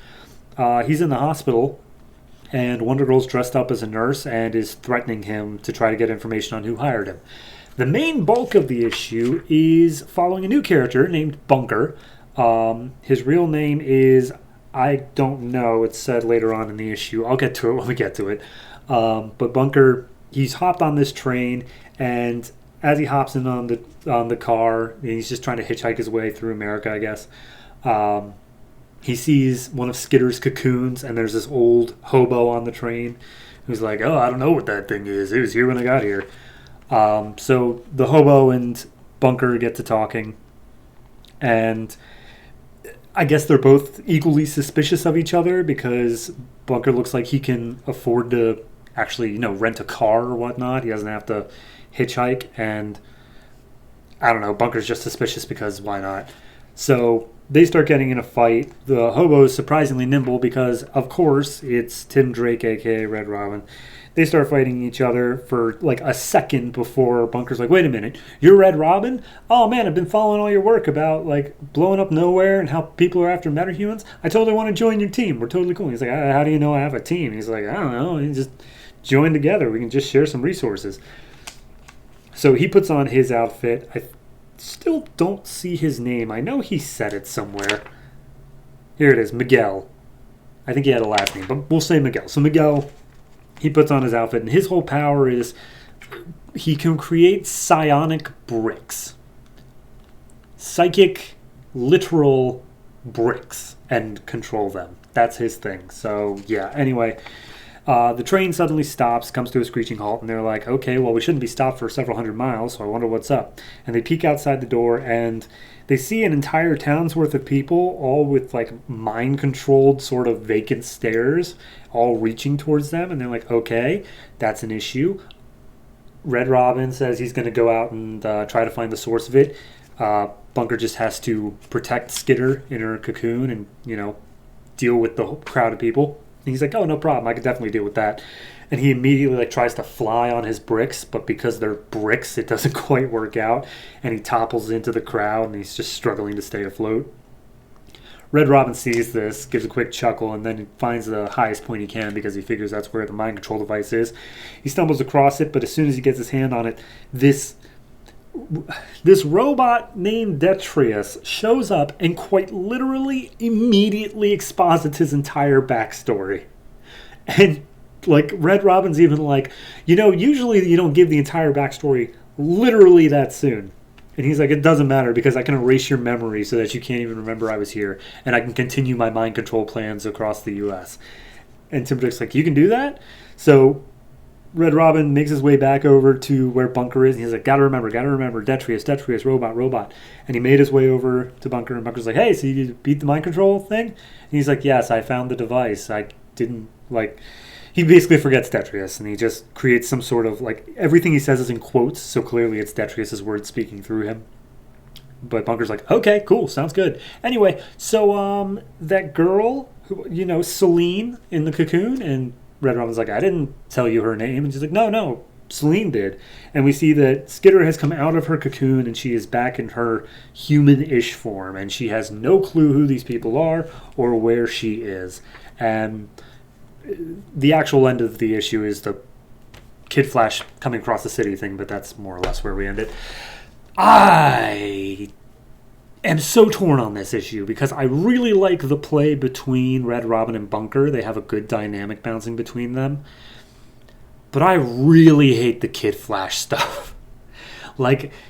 He's in the hospital, and Wonder Girl's dressed up as a nurse and is threatening him to try to get information on who hired him. The main bulk of the issue is following a new character named Bunker. His real name is, I don't know, it's said later on in the issue. I'll get to it when we get to it. But Bunker, he's hopped on this train, and as he hops in on the car, and he's just trying to hitchhike his way through America, I guess. He sees one of Skitter's cocoons, and there's this old hobo on the train who's like, "Oh, I don't know what that thing is. It was here when I got here." So the hobo and Bunker get to talking, and I guess they're both equally suspicious of each other because Bunker looks like he can afford to actually, rent a car or whatnot. He doesn't have to hitchhike. And I don't know, Bunker's just suspicious because why not? So they start getting in a fight. The hobo's surprisingly nimble because, of course, it's Tim Drake, a.k.a. Red Robin. They start fighting each other for like a second before Bunker's like, wait a minute, you're Red Robin? Oh man, I've been following all your work about like blowing up nowhere and how people are after metahumans. I totally want to join your team. We're totally cool. He's like, how do you know I have a team? He's like, I don't know. You just join together. We can just share some resources. So he puts on his outfit. I still don't see his name. I know he said it somewhere. Here it is, Miguel. I think he had a last name, but we'll say Miguel. So Miguel, he puts on his outfit, and his whole power is he can create psionic bricks. Psychic, literal bricks, and control them. That's his thing. So, yeah, anyway, the train suddenly stops, comes to a screeching halt, and they're like, okay, well, we shouldn't be stopped for several hundred miles, so I wonder what's up. And they peek outside the door, and they see an entire town's worth of people, all with, like, mind-controlled sort of vacant stares, all reaching towards them, and they're like, okay, that's an issue. Red Robin says he's going to go out and try to find the source of it. Bunker just has to protect Skitter in her cocoon and, deal with the crowd of people. And he's like, oh, no problem. I could definitely deal with that. And he immediately tries to fly on his bricks, but because they're bricks, it doesn't quite work out. And he topples into the crowd, and he's just struggling to stay afloat. Red Robin sees this, gives a quick chuckle, and then finds the highest point he can because he figures that's where the mind control device is. He stumbles across it, but as soon as he gets his hand on it, this robot named Detrius shows up and quite literally immediately exposits his entire backstory. And like Red Robin's even like, usually you don't give the entire backstory literally that soon. And he's like, it doesn't matter because I can erase your memory so that you can't even remember I was here. And I can continue my mind control plans across the U.S. And Tim Drake's like, you can do that? So Red Robin makes his way back over to where Bunker is. And he's like, gotta remember, Detrius, robot. And he made his way over to Bunker. And Bunker's like, hey, so you beat the mind control thing? And he's like, yes, I found the device. I didn't, he basically forgets Detrius, and he just creates some sort of, everything he says is in quotes, so clearly it's Detrius' words speaking through him. But Bunker's like, okay, cool, sounds good. Anyway, so, that girl, Celine in the cocoon, and Red Robin's like, I didn't tell you her name. And she's like, no, Celine did. And we see that Skitter has come out of her cocoon, and she is back in her human-ish form, and she has no clue who these people are or where she is. And the actual end of the issue is the Kid Flash coming across the city thing, but that's more or less where we end it. I am so torn on this issue because I really like the play between Red Robin and Bunker. They have a good dynamic bouncing between them. But I really hate the Kid Flash stuff.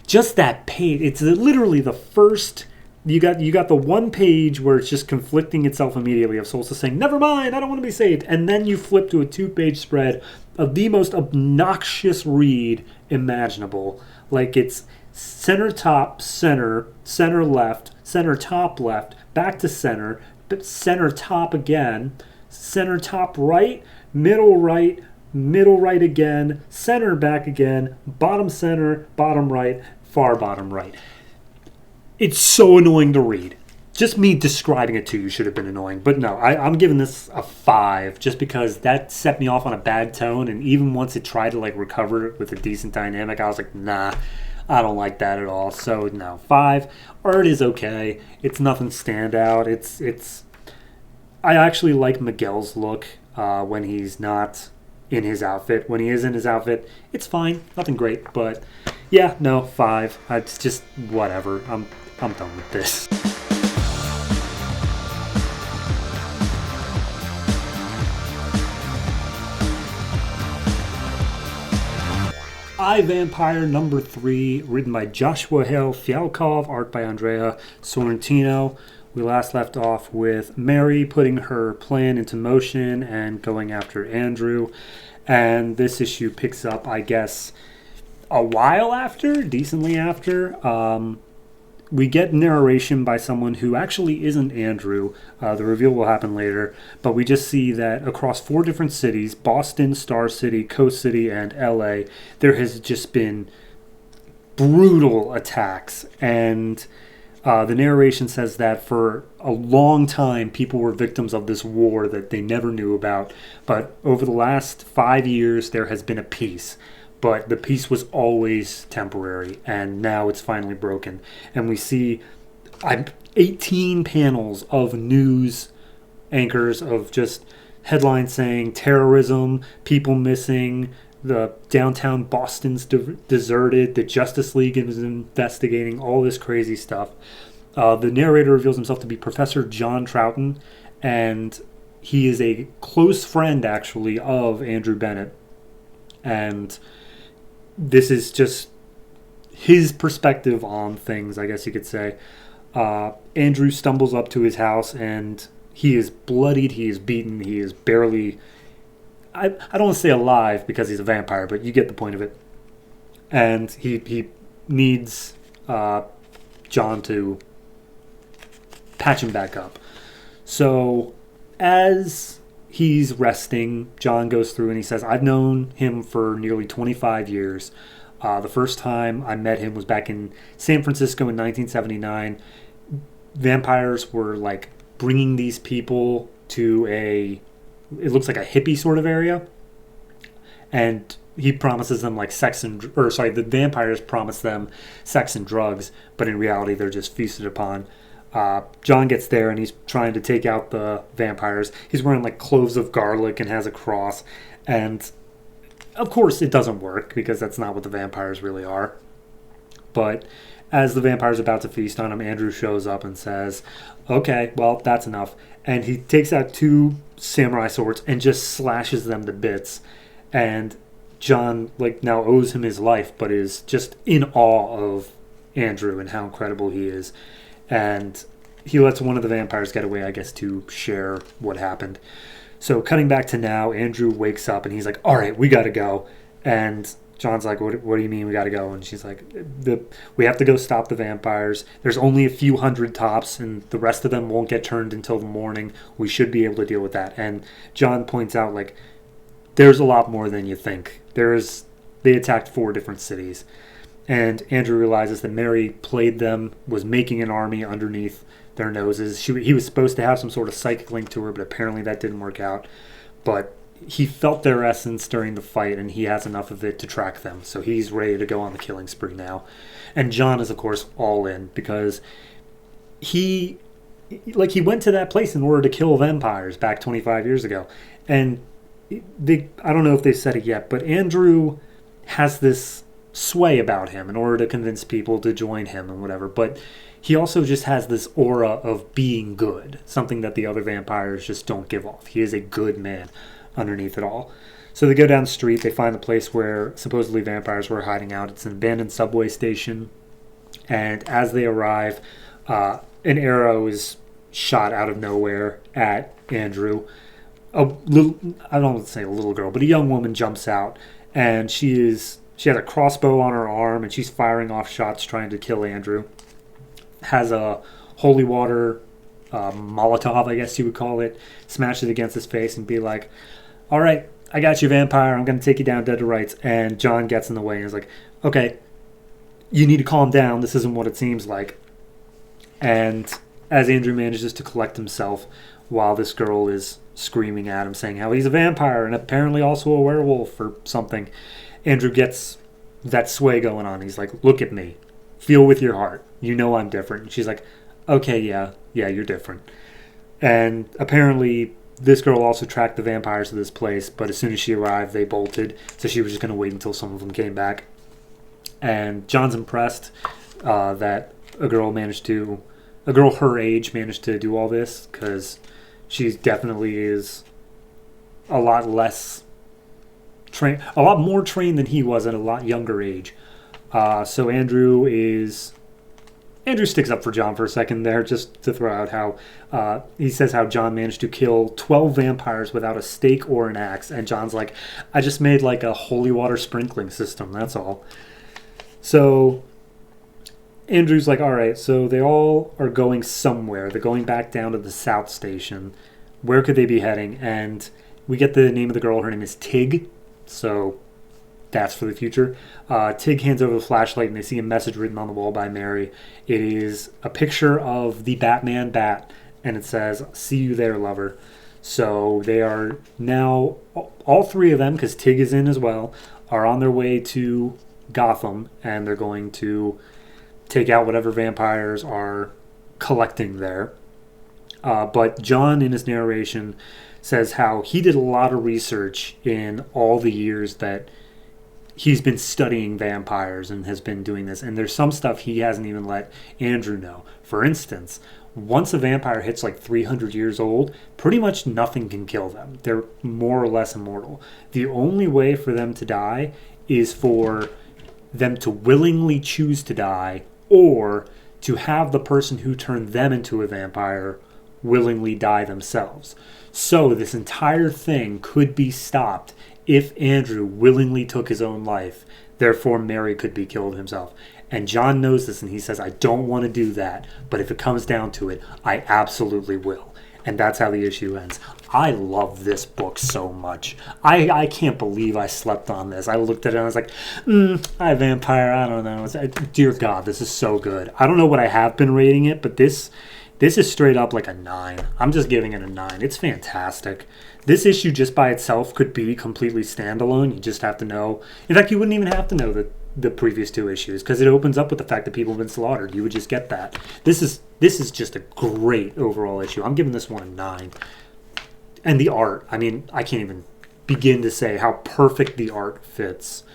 Just that page. It's literally the first... You got the one page where it's just conflicting itself immediately of Solstice saying, never mind, I don't want to be saved. And then you flip to a 2-page spread of the most obnoxious read imaginable. It's center top, center left, center top left, back to center top again, center top right, middle right again, center back again, bottom center, bottom right, far bottom right. It's so annoying to read. Just me describing it to you should have been annoying. But no, I'm giving this a 5 just because that set me off on a bad tone. And even once it tried to recover it with a decent dynamic, I was like, nah, I don't like that at all. So no, 5. Art is okay. It's nothing standout. I actually like Miguel's look when he's not in his outfit. When he is in his outfit, it's fine. Nothing great. But yeah, no, 5. It's just whatever. I'm done with this. I Vampire number 3, written by Joshua Hale Fialkov, art by Andrea Sorrentino. We last left off with Mary putting her plan into motion and going after Andrew. And this issue picks up, I guess, a while after, decently after. we get narration by someone who actually isn't Andrew. The reveal will happen later, but we just see that across 4 different cities, Boston, Star City, Coast City, and LA, there has just been brutal attacks. And the narration says that for a long time, people were victims of this war that they never knew about. But over the last 5 years, there has been a peace. But the peace was always temporary, and now it's finally broken. And we see 18 panels of news anchors of just headlines saying terrorism, people missing, the downtown Boston's deserted, the Justice League is investigating, all this crazy stuff. The narrator reveals himself to be Professor John Troughton, and he is a close friend, actually, of Andrew Bennett. And this is just his perspective on things, I guess you could say. Andrew stumbles up to his house, and he is bloodied, he is beaten, he is barely... I don't want to say alive because he's a vampire, but you get the point of it. And he needs John to patch him back up. So as he's resting, John goes through and he says, I've known him for nearly 25 years. The first time I met him was back in San Francisco in 1979. Vampires were like bringing these people to it looks like a hippie sort of area. And he promises them like the vampires promise them sex and drugs, but in reality they're just feasted upon. John gets there and he's trying to take out the vampires. He's wearing like cloves of garlic and has a cross. And of course it doesn't work because that's not what the vampires really are. But as the vampire's about to feast on him, Andrew shows up and says, okay, well, that's enough. And he takes out 2 samurai swords and just slashes them to bits. And John now owes him his life, but is just in awe of Andrew and how incredible he is. And he lets one of the vampires get away, I guess, to share what happened. So cutting back to now, Andrew wakes up and he's like, all right, we got to go. And John's like, what do you mean we got to go? And she's like, we have to go stop the vampires. There's only a few hundred tops, and the rest of them won't get turned until the morning. We should be able to deal with that. And John points out, there's a lot more than you think. They attacked 4 different cities. And Andrew realizes that Mary played them, was making an army underneath their noses. He was supposed to have some sort of psychic link to her, but apparently that didn't work out. But he felt their essence during the fight, and he has enough of it to track them. So he's ready to go on the killing spree now. And John is, of course, all in because he went to that place in order to kill vampires back 25 years ago. And I don't know if they said it yet, but Andrew has this sway about him in order to convince people to join him and whatever. But he also just has this aura of being good, something that the other vampires just don't give off. He is a good man underneath it all. So they go down the street. They find the place where supposedly vampires were hiding out. It's an abandoned subway station. And as they arrive, an arrow is shot out of nowhere at Andrew. I don't want to say a little girl, but a young woman jumps out, and she has a crossbow on her arm, and she's firing off shots trying to kill Andrew. Has a holy water Molotov, I guess you would call it, smash it against his face and be like, all right, I got you, vampire. I'm going to take you down dead to rights. And John gets in the way and is like, okay, you need to calm down. This isn't what it seems like. And as Andrew manages to collect himself while this girl is screaming at him, saying how he's a vampire and apparently also a werewolf or something, Andrew gets that sway going on. He's like, look at me. Feel with your heart. You know I'm different. And she's like, okay, yeah, you're different. And apparently this girl also tracked the vampires to this place, but as soon as she arrived, they bolted. So she was just going to wait until some of them came back. And John's impressed that a girl her age managed to do all this, because she definitely is a lot more trained than he was at a lot younger age. So Andrew sticks up for John for a second there, just to throw out how he says how John managed to kill 12 vampires without a stake or an axe. And John's like, I just made like a holy water sprinkling system, that's all. So Andrew's like, all right, so they all are going somewhere. They're going back down to the South Station. Where could they be heading? And we get the name of the girl. Her name is Tig. So that's for the future. Tig hands over the flashlight, and they see a message written on the wall by Mary. It is a picture of the Batman bat, and it says, "See you there, lover." So they are now, all three of them, because Tig is in as well, are on their way to Gotham, and they're going to take out whatever vampires are collecting there. But John, in his narration, says how he did a lot of research in all the years that he's been studying vampires and has been doing this. And there's some stuff he hasn't even let Andrew know. For instance, once a vampire hits like 300 years old, pretty much nothing can kill them. They're more or less immortal. The only way for them to die is for them to willingly choose to die, or to have the person who turned them into a vampire willingly die themselves. So this entire thing could be stopped if Andrew willingly took his own life. Therefore, Mary could be killed himself. And John knows this, and he says, I don't want to do that, but if it comes down to it, I absolutely will. And that's how the issue ends. I love this book so much. I can't believe I slept on this. I looked at it and I was like, vampire, I don't know. Dear God, this is so good. I don't know what I have been rating it, but this is straight up like a 9. I'm just giving it a 9. It's fantastic. This issue just by itself could be completely standalone. You just have to know. In fact, you wouldn't even have to know the previous 2 issues, because it opens up with the fact that people have been slaughtered. You would just get that. This is just a great overall issue. I'm giving this one a 9. And the art, I mean, I can't even begin to say how perfect the art fits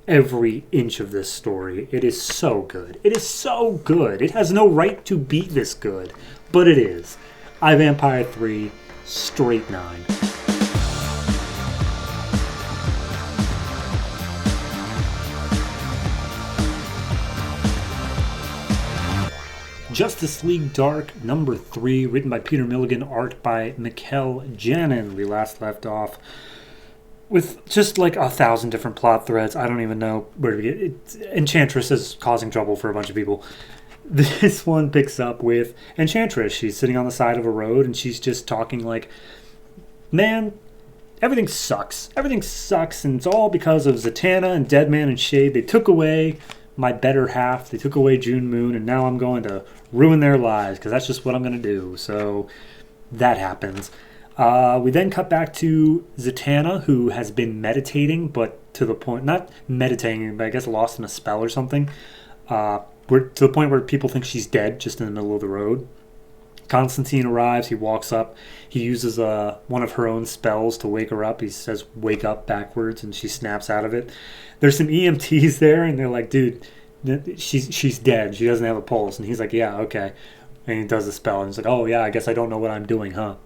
every inch of this story. It is so good. It is so good. It has no right to be this good, but it is. Vampire 3, straight 9. Justice League Dark number 3, written by Peter Milligan, art by Mikkel Janin. We last left off with just like 1,000 different plot threads. I don't even know where to begin. Enchantress is causing trouble for a bunch of people. This one picks up with Enchantress. She's sitting on the side of a road, and she's just talking like, man, everything sucks. Everything sucks, and it's all because of Zatanna and Deadman and Shade. They took away my better half. They took away June Moon, and now I'm going to ruin their lives, because that's just what I'm going to do. So that happens. We then cut back to Zatanna, who has been meditating, but to the point, not meditating, but I guess lost in a spell or something. We're to the point where people think she's dead, just in the middle of the road. Constantine arrives. He walks up. He uses one of her own spells to wake her up. He says, wake up, backwards, and she snaps out of it. There's some EMTs there, and they're like, dude, she's dead. She doesn't have a pulse. And he's like, yeah, okay. And he does the spell, and he's like, oh, yeah, I guess I don't know what I'm doing, huh?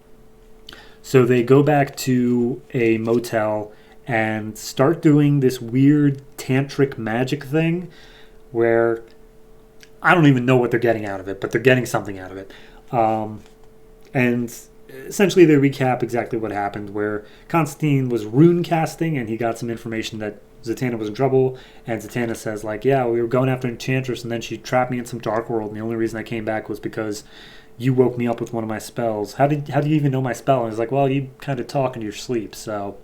So they go back to a motel and start doing this weird tantric magic thing where I don't even know what they're getting out of it, but they're getting something out of it. And essentially they recap exactly what happened, where Constantine was rune casting and he got some information that Zatanna was in trouble, and Zatanna says, like, yeah, we were going after Enchantress, and then she trapped me in some dark world, and the only reason I came back was because you woke me up with one of my spells. How do you even know my spell? And he's like, well, you kind of talk in your sleep, so.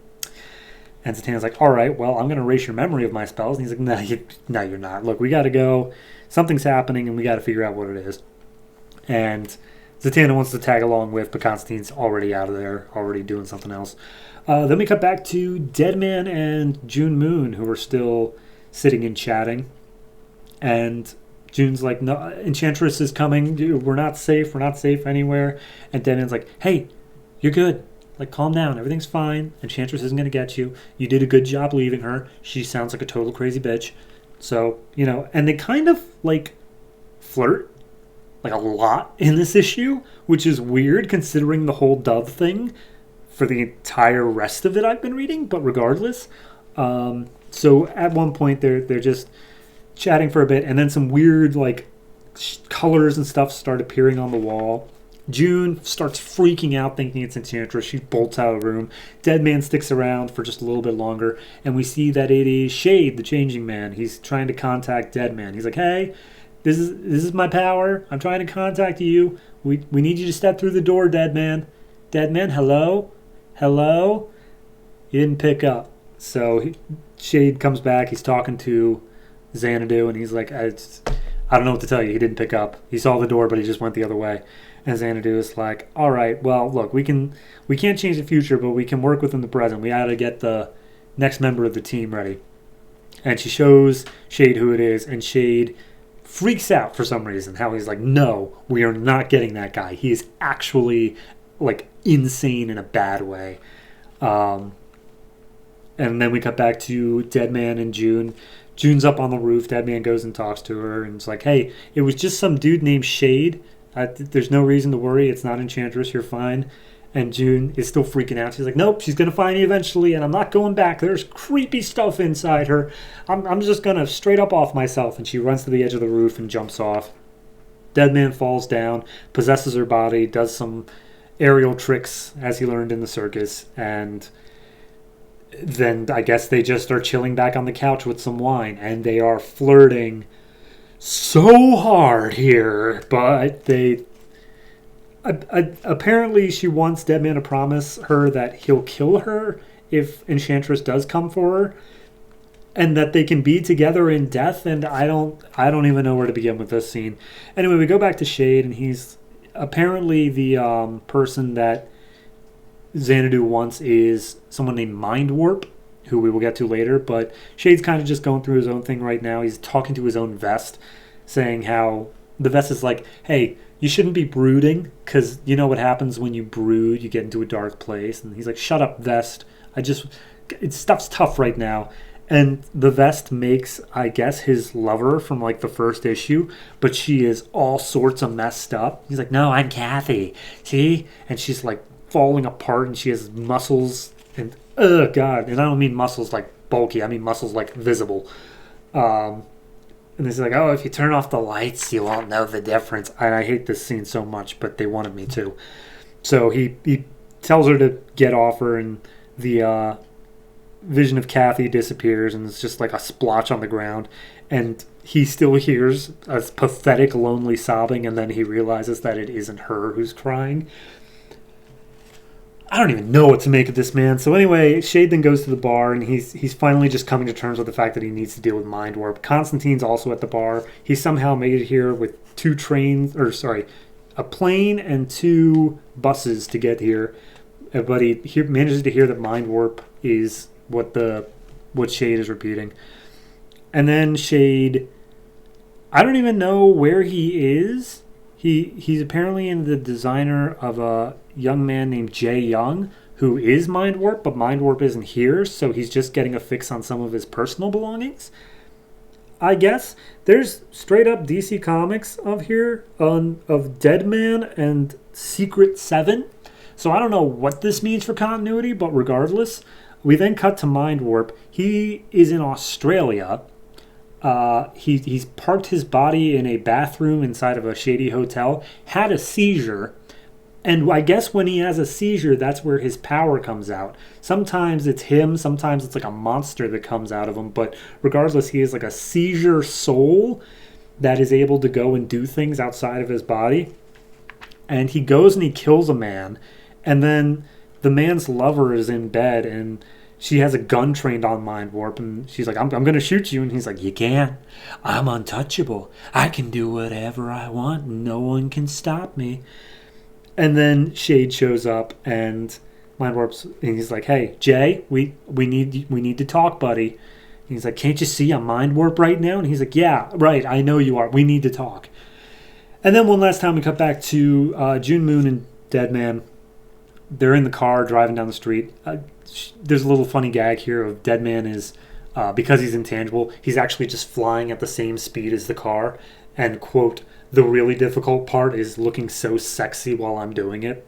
And Zatanna's like, all right, well, I'm going to erase your memory of my spells. And he's like, no, you're not. Look, we got to go. Something's happening, and we got to figure out what it is. And Zatanna wants to tag along with, but Constantine's already out of there, already doing something else. Then we cut back to Deadman and June Moon, who are still sitting and chatting. And June's like, no, Enchantress is coming. Dude, we're not safe anywhere. And Deadman's like, hey, you're good. Like, calm down. Everything's fine. Enchantress isn't going to get you. You did a good job leaving her. She sounds like a total crazy bitch. So, and they kind of, like, flirt, like, a lot in this issue, which is weird considering the whole Dove thing for the entire rest of it I've been reading, but regardless. So at one point they're just chatting for a bit, and then some weird, like, colors and stuff start appearing on the wall. June starts freaking out thinking it's Enchantress. She bolts out of the room. Deadman sticks around for just a little bit longer, and we see that it is Shade, the Changing Man. He's trying to contact Deadman. He's like, hey, This is my power. I'm trying to contact you. We need you to step through the door, dead man. Dead man, hello? Hello? He didn't pick up. So Shade comes back. He's talking to Xanadu, and he's like, I don't know what to tell you. He didn't pick up. He saw the door, but he just went the other way. And Xanadu is like, all right, well, look, we can't change the future, but we can work within the present. We got to get the next member of the team ready. And she shows Shade who it is, and Shade freaks out for some reason. How he's like, no, we are not getting that guy. He is actually like insane in a bad way. And then we cut back to Deadman and June. June's up on the roof. Deadman goes and talks to her, and it's like, hey, it was just some dude named Shade. There's no reason to worry. It's not Enchantress. You're fine. And June is still freaking out. She's like, nope, she's going to find me eventually, and I'm not going back. There's creepy stuff inside her. I'm just going to straight up off myself. And she runs to the edge of the roof and jumps off. Deadman falls down, possesses her body, does some aerial tricks as he learned in the circus, and then I guess they just are chilling back on the couch with some wine, and they are flirting so hard here, but they... apparently she wants Deadman to promise her that he'll kill her if Enchantress does come for her, and that they can be together in death, and I don't even know where to begin with this scene. Anyway, we go back to Shade, and he's apparently the person that Xanadu wants is someone named Mind Warp, who we will get to later, but Shade's kind of just going through his own thing right now. He's talking to his own vest, saying how the vest is like, hey, you shouldn't be brooding, because you know what happens when you brood, you get into a dark place. And he's like, shut up, vest. Stuff's tough right now. And the vest makes, I guess, his lover from like the first issue, but she is all sorts of messed up. He's like, no, I'm Kathy. See? And she's like falling apart, and she has muscles, and oh god. And I don't mean muscles like bulky, I mean muscles like visible. And he's like, oh, if you turn off the lights, you won't know the difference. And I hate this scene so much, but they wanted me to. So he tells her to get off her, and the vision of Kathy disappears, and it's just like a splotch on the ground. And he still hears a pathetic, lonely sobbing, and then he realizes that it isn't her who's crying. I don't even know what to make of this, man. So anyway, Shade then goes to the bar, and he's finally just coming to terms with the fact that he needs to deal with Mind Warp. Constantine's also at the bar. He somehow made it here with a plane and 2 buses to get here. But he manages to hear that Mind Warp is what Shade is repeating. And then Shade, I don't even know where he is. He's apparently in the designer of a young man named Jay Young, who is Mind Warp, but Mind Warp isn't here, so he's just getting a fix on some of his personal belongings. I guess there's straight up DC Comics of Deadman and Secret 7. So I don't know what this means for continuity, but regardless, we then cut to Mind Warp. He is in Australia. He's parked his body in a bathroom inside of a shady hotel, had a seizure, and I guess when he has a seizure, that's where his power comes out. Sometimes it's him, sometimes it's like a monster that comes out of him, but regardless, he is like a seizure soul that is able to go and do things outside of his body. And he goes and he kills a man, and then the man's lover is in bed, and she has a gun trained on Mind Warp, and she's like, I'm going to shoot you. And he's like, you can't. I'm untouchable. I can do whatever I want, and no one can stop me. And then Shade shows up, and Mind Warp's, and he's like, hey, Jay, we need to talk, buddy. And he's like, can't you see I'm Mind Warp right now? And he's like, yeah, right, I know you are. We need to talk. And then one last time we cut back to June Moon and Deadman. They're in the car driving down the street. There's a little funny gag here of Deadman is, because he's intangible, he's actually just flying at the same speed as the car. And, quote, the really difficult part is looking so sexy while I'm doing it.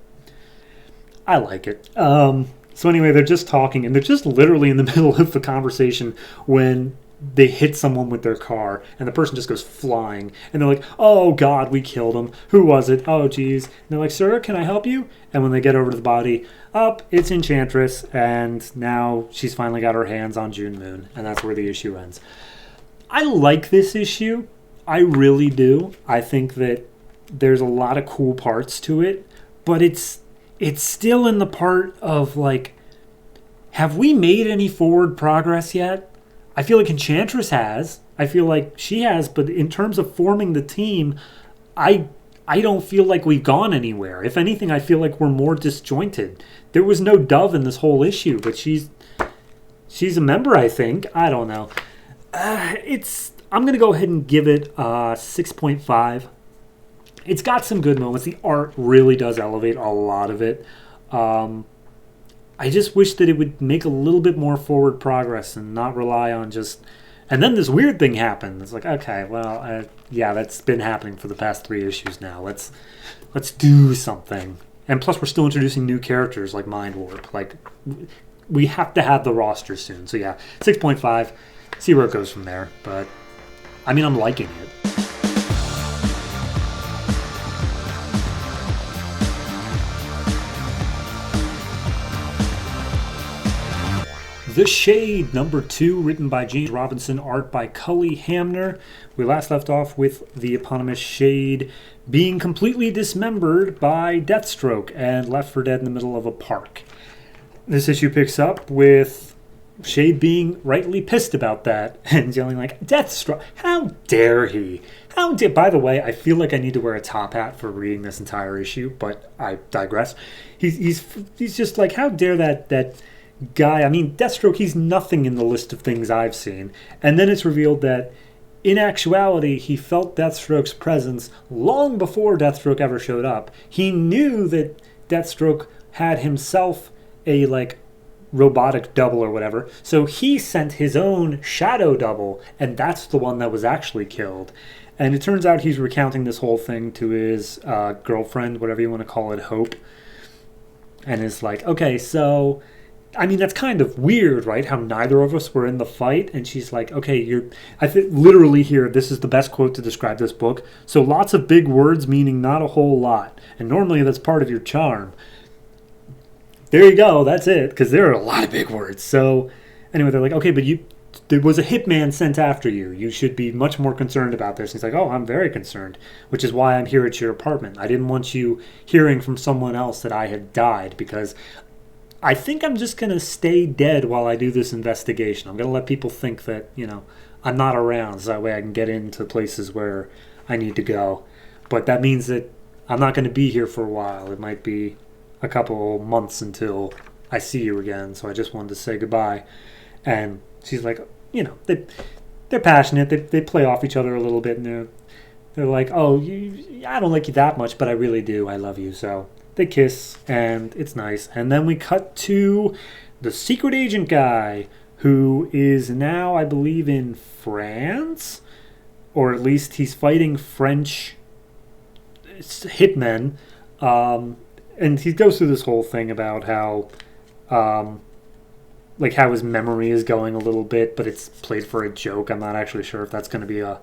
I like it. So anyway, they're just talking, and they're just literally in the middle of the conversation when they hit someone with their car, and the person just goes flying. And they're like, oh, God, we killed him. Who was it? Oh, geez. And they're like, sir, can I help you? And when they get over to the body, it's Enchantress, and now she's finally got her hands on June Moon, and that's where the issue ends. I like this issue. I really do. I think that there's a lot of cool parts to it, but it's still in the part of like, have we made any forward progress yet? I feel like Enchantress has. I feel like she has, but in terms of forming the team, I don't feel like we've gone anywhere. If anything, I feel like we're more disjointed. There was no Dove in this whole issue, but she's a member, I think. I don't know. I'm going to go ahead and give it 6.5. It's got some good moments. The art really does elevate a lot of it. I just wish that it would make a little bit more forward progress and not rely on just... And then this weird thing happened. It's like, okay, well, yeah, that's been happening for the past 3 issues now. Let's do something. And plus, we're still introducing new characters like Mind Warp. Like, we have to have the roster soon. So yeah, 6.5. See where it goes from there. But, I mean, I'm liking it. The Shade, number 2, written by James Robinson, art by Cully Hamner. We last left off with the eponymous Shade being completely dismembered by Deathstroke and left for dead in the middle of a park. This issue picks up with Shade being rightly pissed about that and yelling like, Deathstroke, how dare he? By the way, I feel like I need to wear a top hat for reading this entire issue, but I digress. He's just like, how dare that guy. I mean, Deathstroke, he's nothing in the list of things I've seen. And then it's revealed that in actuality, he felt Deathstroke's presence long before Deathstroke ever showed up. He knew that Deathstroke had himself a robotic double or whatever. So he sent his own shadow double, and that's the one that was actually killed. And it turns out he's recounting this whole thing to his girlfriend, whatever you want to call it, Hope. And is like, okay, so... I mean, that's kind of weird, right? How neither of us were in the fight. And she's like, okay, I think literally here, this is the best quote to describe this book. So lots of big words meaning not a whole lot. And normally that's part of your charm. There you go. That's it. Because there are a lot of big words. So anyway, they're like, okay, but there was a hitman sent after you. You should be much more concerned about this. And he's like, oh, I'm very concerned, which is why I'm here at your apartment. I didn't want you hearing from someone else that I had died because I think I'm just going to stay dead while I do this investigation. I'm going to let people think that, I'm not around so that way I can get into places where I need to go. But that means that I'm not going to be here for a while. It might be a couple months until I see you again. So I just wanted to say goodbye. And she's like, they're passionate. They play off each other a little bit. And they're like, oh, I don't like you that much, but I really do. I love you. So they kiss, and it's nice. And then we cut to the secret agent guy, who is now, I believe, in France, or at least he's fighting French hitmen. And he goes through this whole thing about how, how his memory is going a little bit, but it's played for a joke. I'm not actually sure if that's going to be a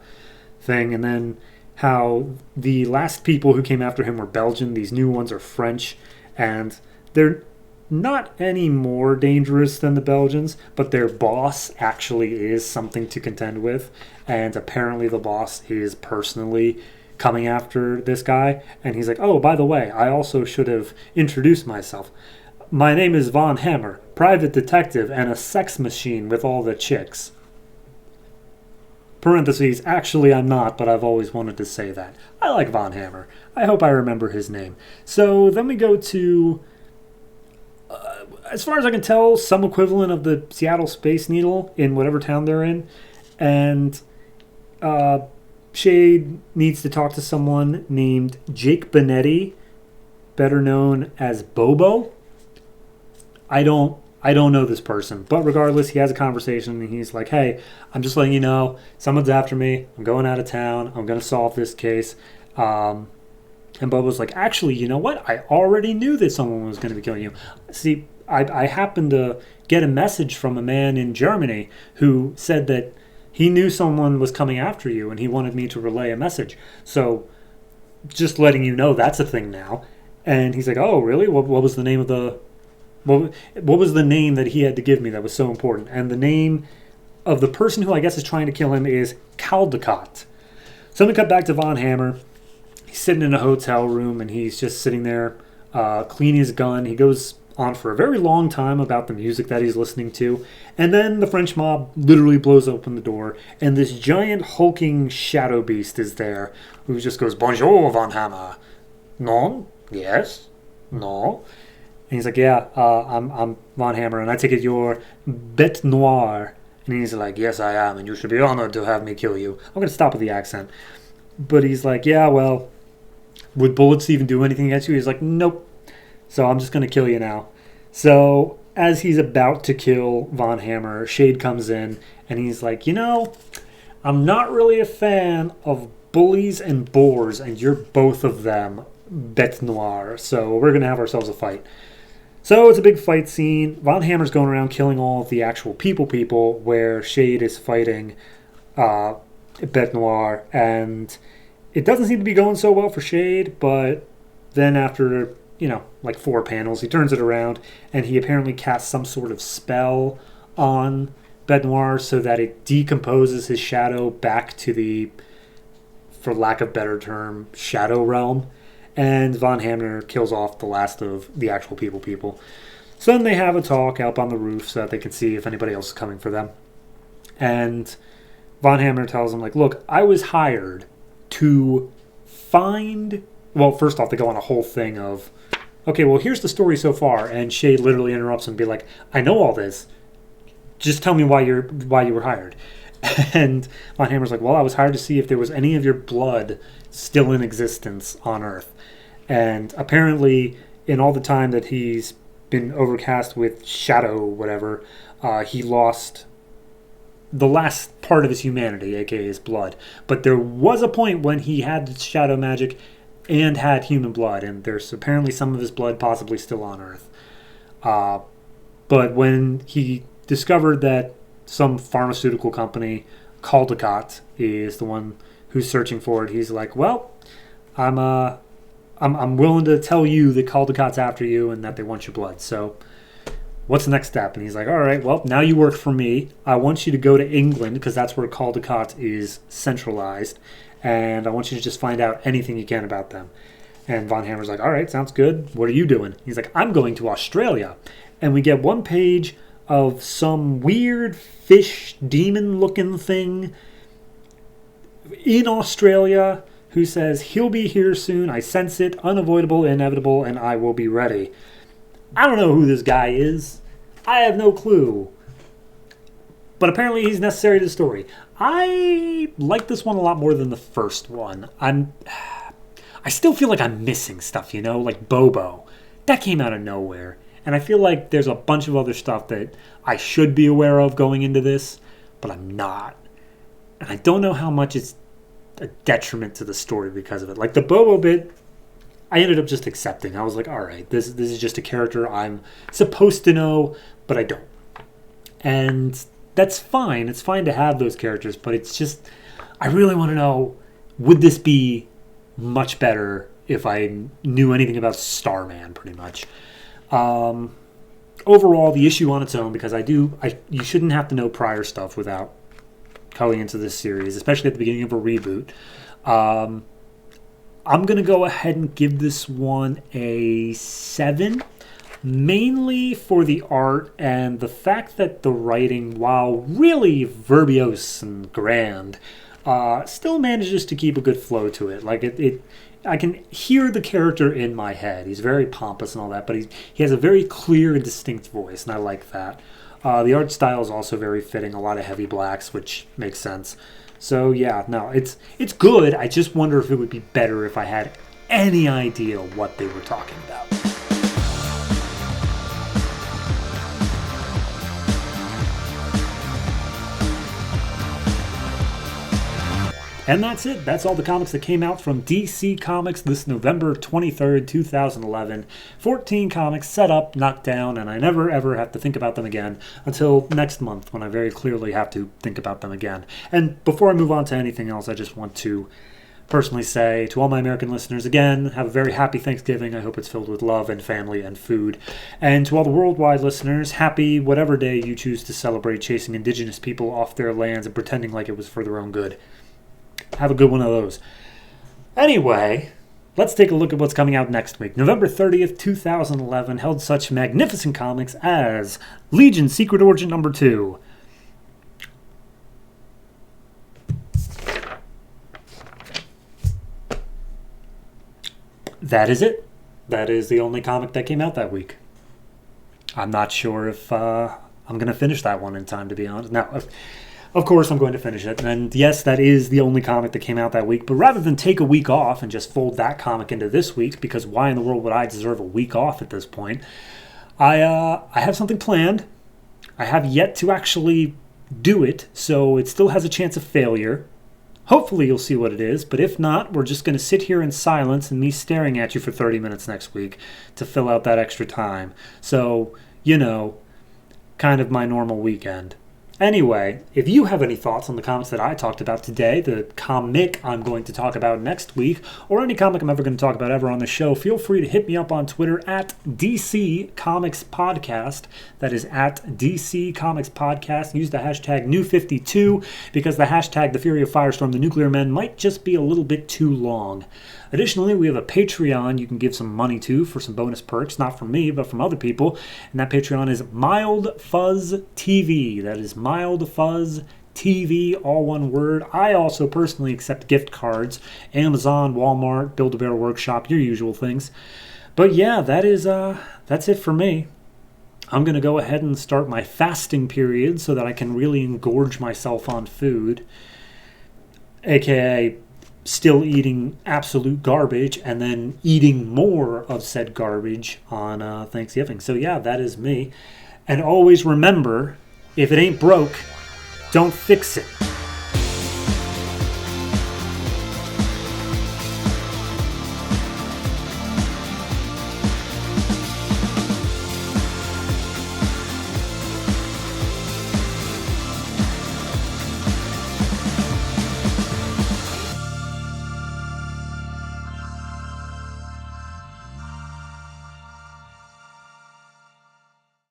thing. And then how the last people who came after him were Belgian, these new ones are French, and they're not any more dangerous than the Belgians, but their boss actually is something to contend with, and apparently the boss is personally coming after this guy, and he's like, oh, by the way, I also should have introduced myself. My name is Von Hammer, private detective and a sex machine with all the chicks. Parentheses, actually I'm not, but I've always wanted to say that. I like Von Hammer. I hope I remember his name. So then we go to, as far as I can tell, some equivalent of the Seattle Space Needle in whatever town they're in. And Shade needs to talk to someone named Jake Benetti, better known as Bobo. I don't know this person, but regardless, he has a conversation and he's like, hey, I'm just letting you know, someone's after me. I'm going out of town. I'm going to solve this case. And Bobo's like, actually, you know what? I already knew that someone was going to be killing you. See, I happened to get a message from a man in Germany who said that he knew someone was coming after you and he wanted me to relay a message. So just letting you know that's a thing now. And he's like, oh, really? What was the name of the... What was the name that he had to give me that was so important? And the name of the person who I guess is trying to kill him is Caldecott. So we cut back to Von Hammer. He's sitting in a hotel room, and he's just sitting there cleaning his gun. He goes on for a very long time about the music that he's listening to. And then the French mob literally blows open the door, and this giant hulking shadow beast is there, who just goes, "Bonjour, Von Hammer." "Non? Yes? No?" And he's like, "Yeah, I'm Von Hammer, and I take it you're Bête Noire." And he's like, "Yes, I am, and you should be honored to have me kill you." I'm going to stop with the accent. But he's like, "Yeah, well, would bullets even do anything against you?" He's like, "Nope. So I'm just going to kill you now." So as he's about to kill Von Hammer, Shade comes in, and he's like, "I'm not really a fan of bullies and boors, and you're both of them, Bête Noire, so we're going to have ourselves a fight." So it's a big fight scene. Von Hammer's going around killing all of the actual people, where Shade is fighting Bête Noire, and it doesn't seem to be going so well for Shade, but then after, like 4 panels, he turns it around, and he apparently casts some sort of spell on Bête Noire so that it decomposes his shadow back to the, for lack of better term, shadow realm. And Von Hammer kills off the last of the actual people. So then they have a talk up on the roof so that they can see if anybody else is coming for them. And Von Hammer tells them, "Look, I was hired to find..." Well, first off, they go on a whole thing of, "Okay, well, here's the story so far." And Shade literally interrupts and be like, "I know all this. Just tell me why you were hired." And Von Hammer's like, "Well, I was hired to see if there was any of your blood still in existence on Earth." And apparently, in all the time that he's been overcast with shadow, whatever, he lost the last part of his humanity, aka his blood. But there was a point when he had shadow magic and had human blood, and there's apparently some of his blood possibly still on Earth. But when he discovered that some pharmaceutical company, Caldecott, is the one who's searching for it, he's like, "Well, I'm willing to tell you that Caldecott's after you and that they want your blood. So what's the next step?" And he's like, "All right, well, now you work for me. I want you to go to England, because that's where Caldecott is centralized. And I want you to just find out anything you can about them." And Von Hammer's like, "All right, sounds good. What are you doing?" He's like, "I'm going to Australia." And we get one page of some weird fish demon-looking thing in Australia who says, "He'll be here soon. I sense it. Unavoidable, inevitable, and I will be ready." I don't know who this guy is. I have no clue. But apparently he's necessary to the story. I like this one a lot more than the first one. I still feel like I'm missing stuff, like Bobo. That came out of nowhere. And I feel like there's a bunch of other stuff that I should be aware of going into this, but I'm not. And I don't know how much it's a detriment to the story because of it. Like the Bobo bit, I ended up just accepting. I was like, all right, this is just a character I'm supposed to know, but I don't. And that's fine. It's fine to have those characters, but it's just, I really want to know, would this be much better if I knew anything about Starman, pretty much. Overall, the issue on its own, because you shouldn't have to know prior stuff without going into this series, especially at the beginning of a reboot. I'm going to go ahead and give this one a 7, mainly for the art and the fact that the writing, while really verbose and grand, still manages to keep a good flow to it. Like I can hear the character in my head. He's very pompous and all that, but he has a very clear and distinct voice, and I like that. The art style is also very fitting, a lot of heavy blacks, which makes sense. So yeah, no, it's good. I just wonder if it would be better if I had any idea what they were talking about. And that's it. That's all the comics that came out from DC Comics this November 23rd, 2011. 14 comics set up, knocked down, and I never ever have to think about them again until next month when I very clearly have to think about them again. And before I move on to anything else, I just want to personally say to all my American listeners, again, have a very happy Thanksgiving. I hope it's filled with love and family and food. And to all the worldwide listeners, happy whatever day you choose to celebrate chasing indigenous people off their lands and pretending like it was for their own good. Have a good one of those. Anyway, let's take a look at what's coming out next week. November 30th, 2011 held such magnificent comics as Legion Secret Origin number 2. That is it. That is the only comic that came out that week. I'm not sure if I'm going to finish that one in time, to be honest. Now, of course, I'm going to finish it. And yes, that is the only comic that came out that week. But rather than take a week off and just fold that comic into this week, because why in the world would I deserve a week off at this point? I have something planned. I have yet to actually do it, so it still has a chance of failure. Hopefully you'll see what it is, but if not, we're just going to sit here in silence and me staring at you for 30 minutes next week to fill out that extra time. So, kind of my normal weekend. Anyway, if you have any thoughts on the comics that I talked about today, the comic I'm going to talk about next week, or any comic I'm ever going to talk about ever on the show, feel free to hit me up on Twitter at DC Comics Podcast. That is at DC Comics Podcast. Use the hashtag New52 because the hashtag The Fury of Firestorm, the Nuclear Men, might just be a little bit too long. Additionally, we have a Patreon you can give some money to for some bonus perks, not from me, but from other people. And that Patreon is Mild Fuzz TV. That is Mild Fuzz TV, all one word. I also personally accept gift cards. Amazon, Walmart, Build-A-Bear Workshop, your usual things. But yeah, that's it for me. I'm going to go ahead and start my fasting period so that I can really engorge myself on food. AKA still eating absolute garbage and then eating more of said garbage on Thanksgiving. So yeah, that is me. And always remember, if it ain't broke, don't fix it.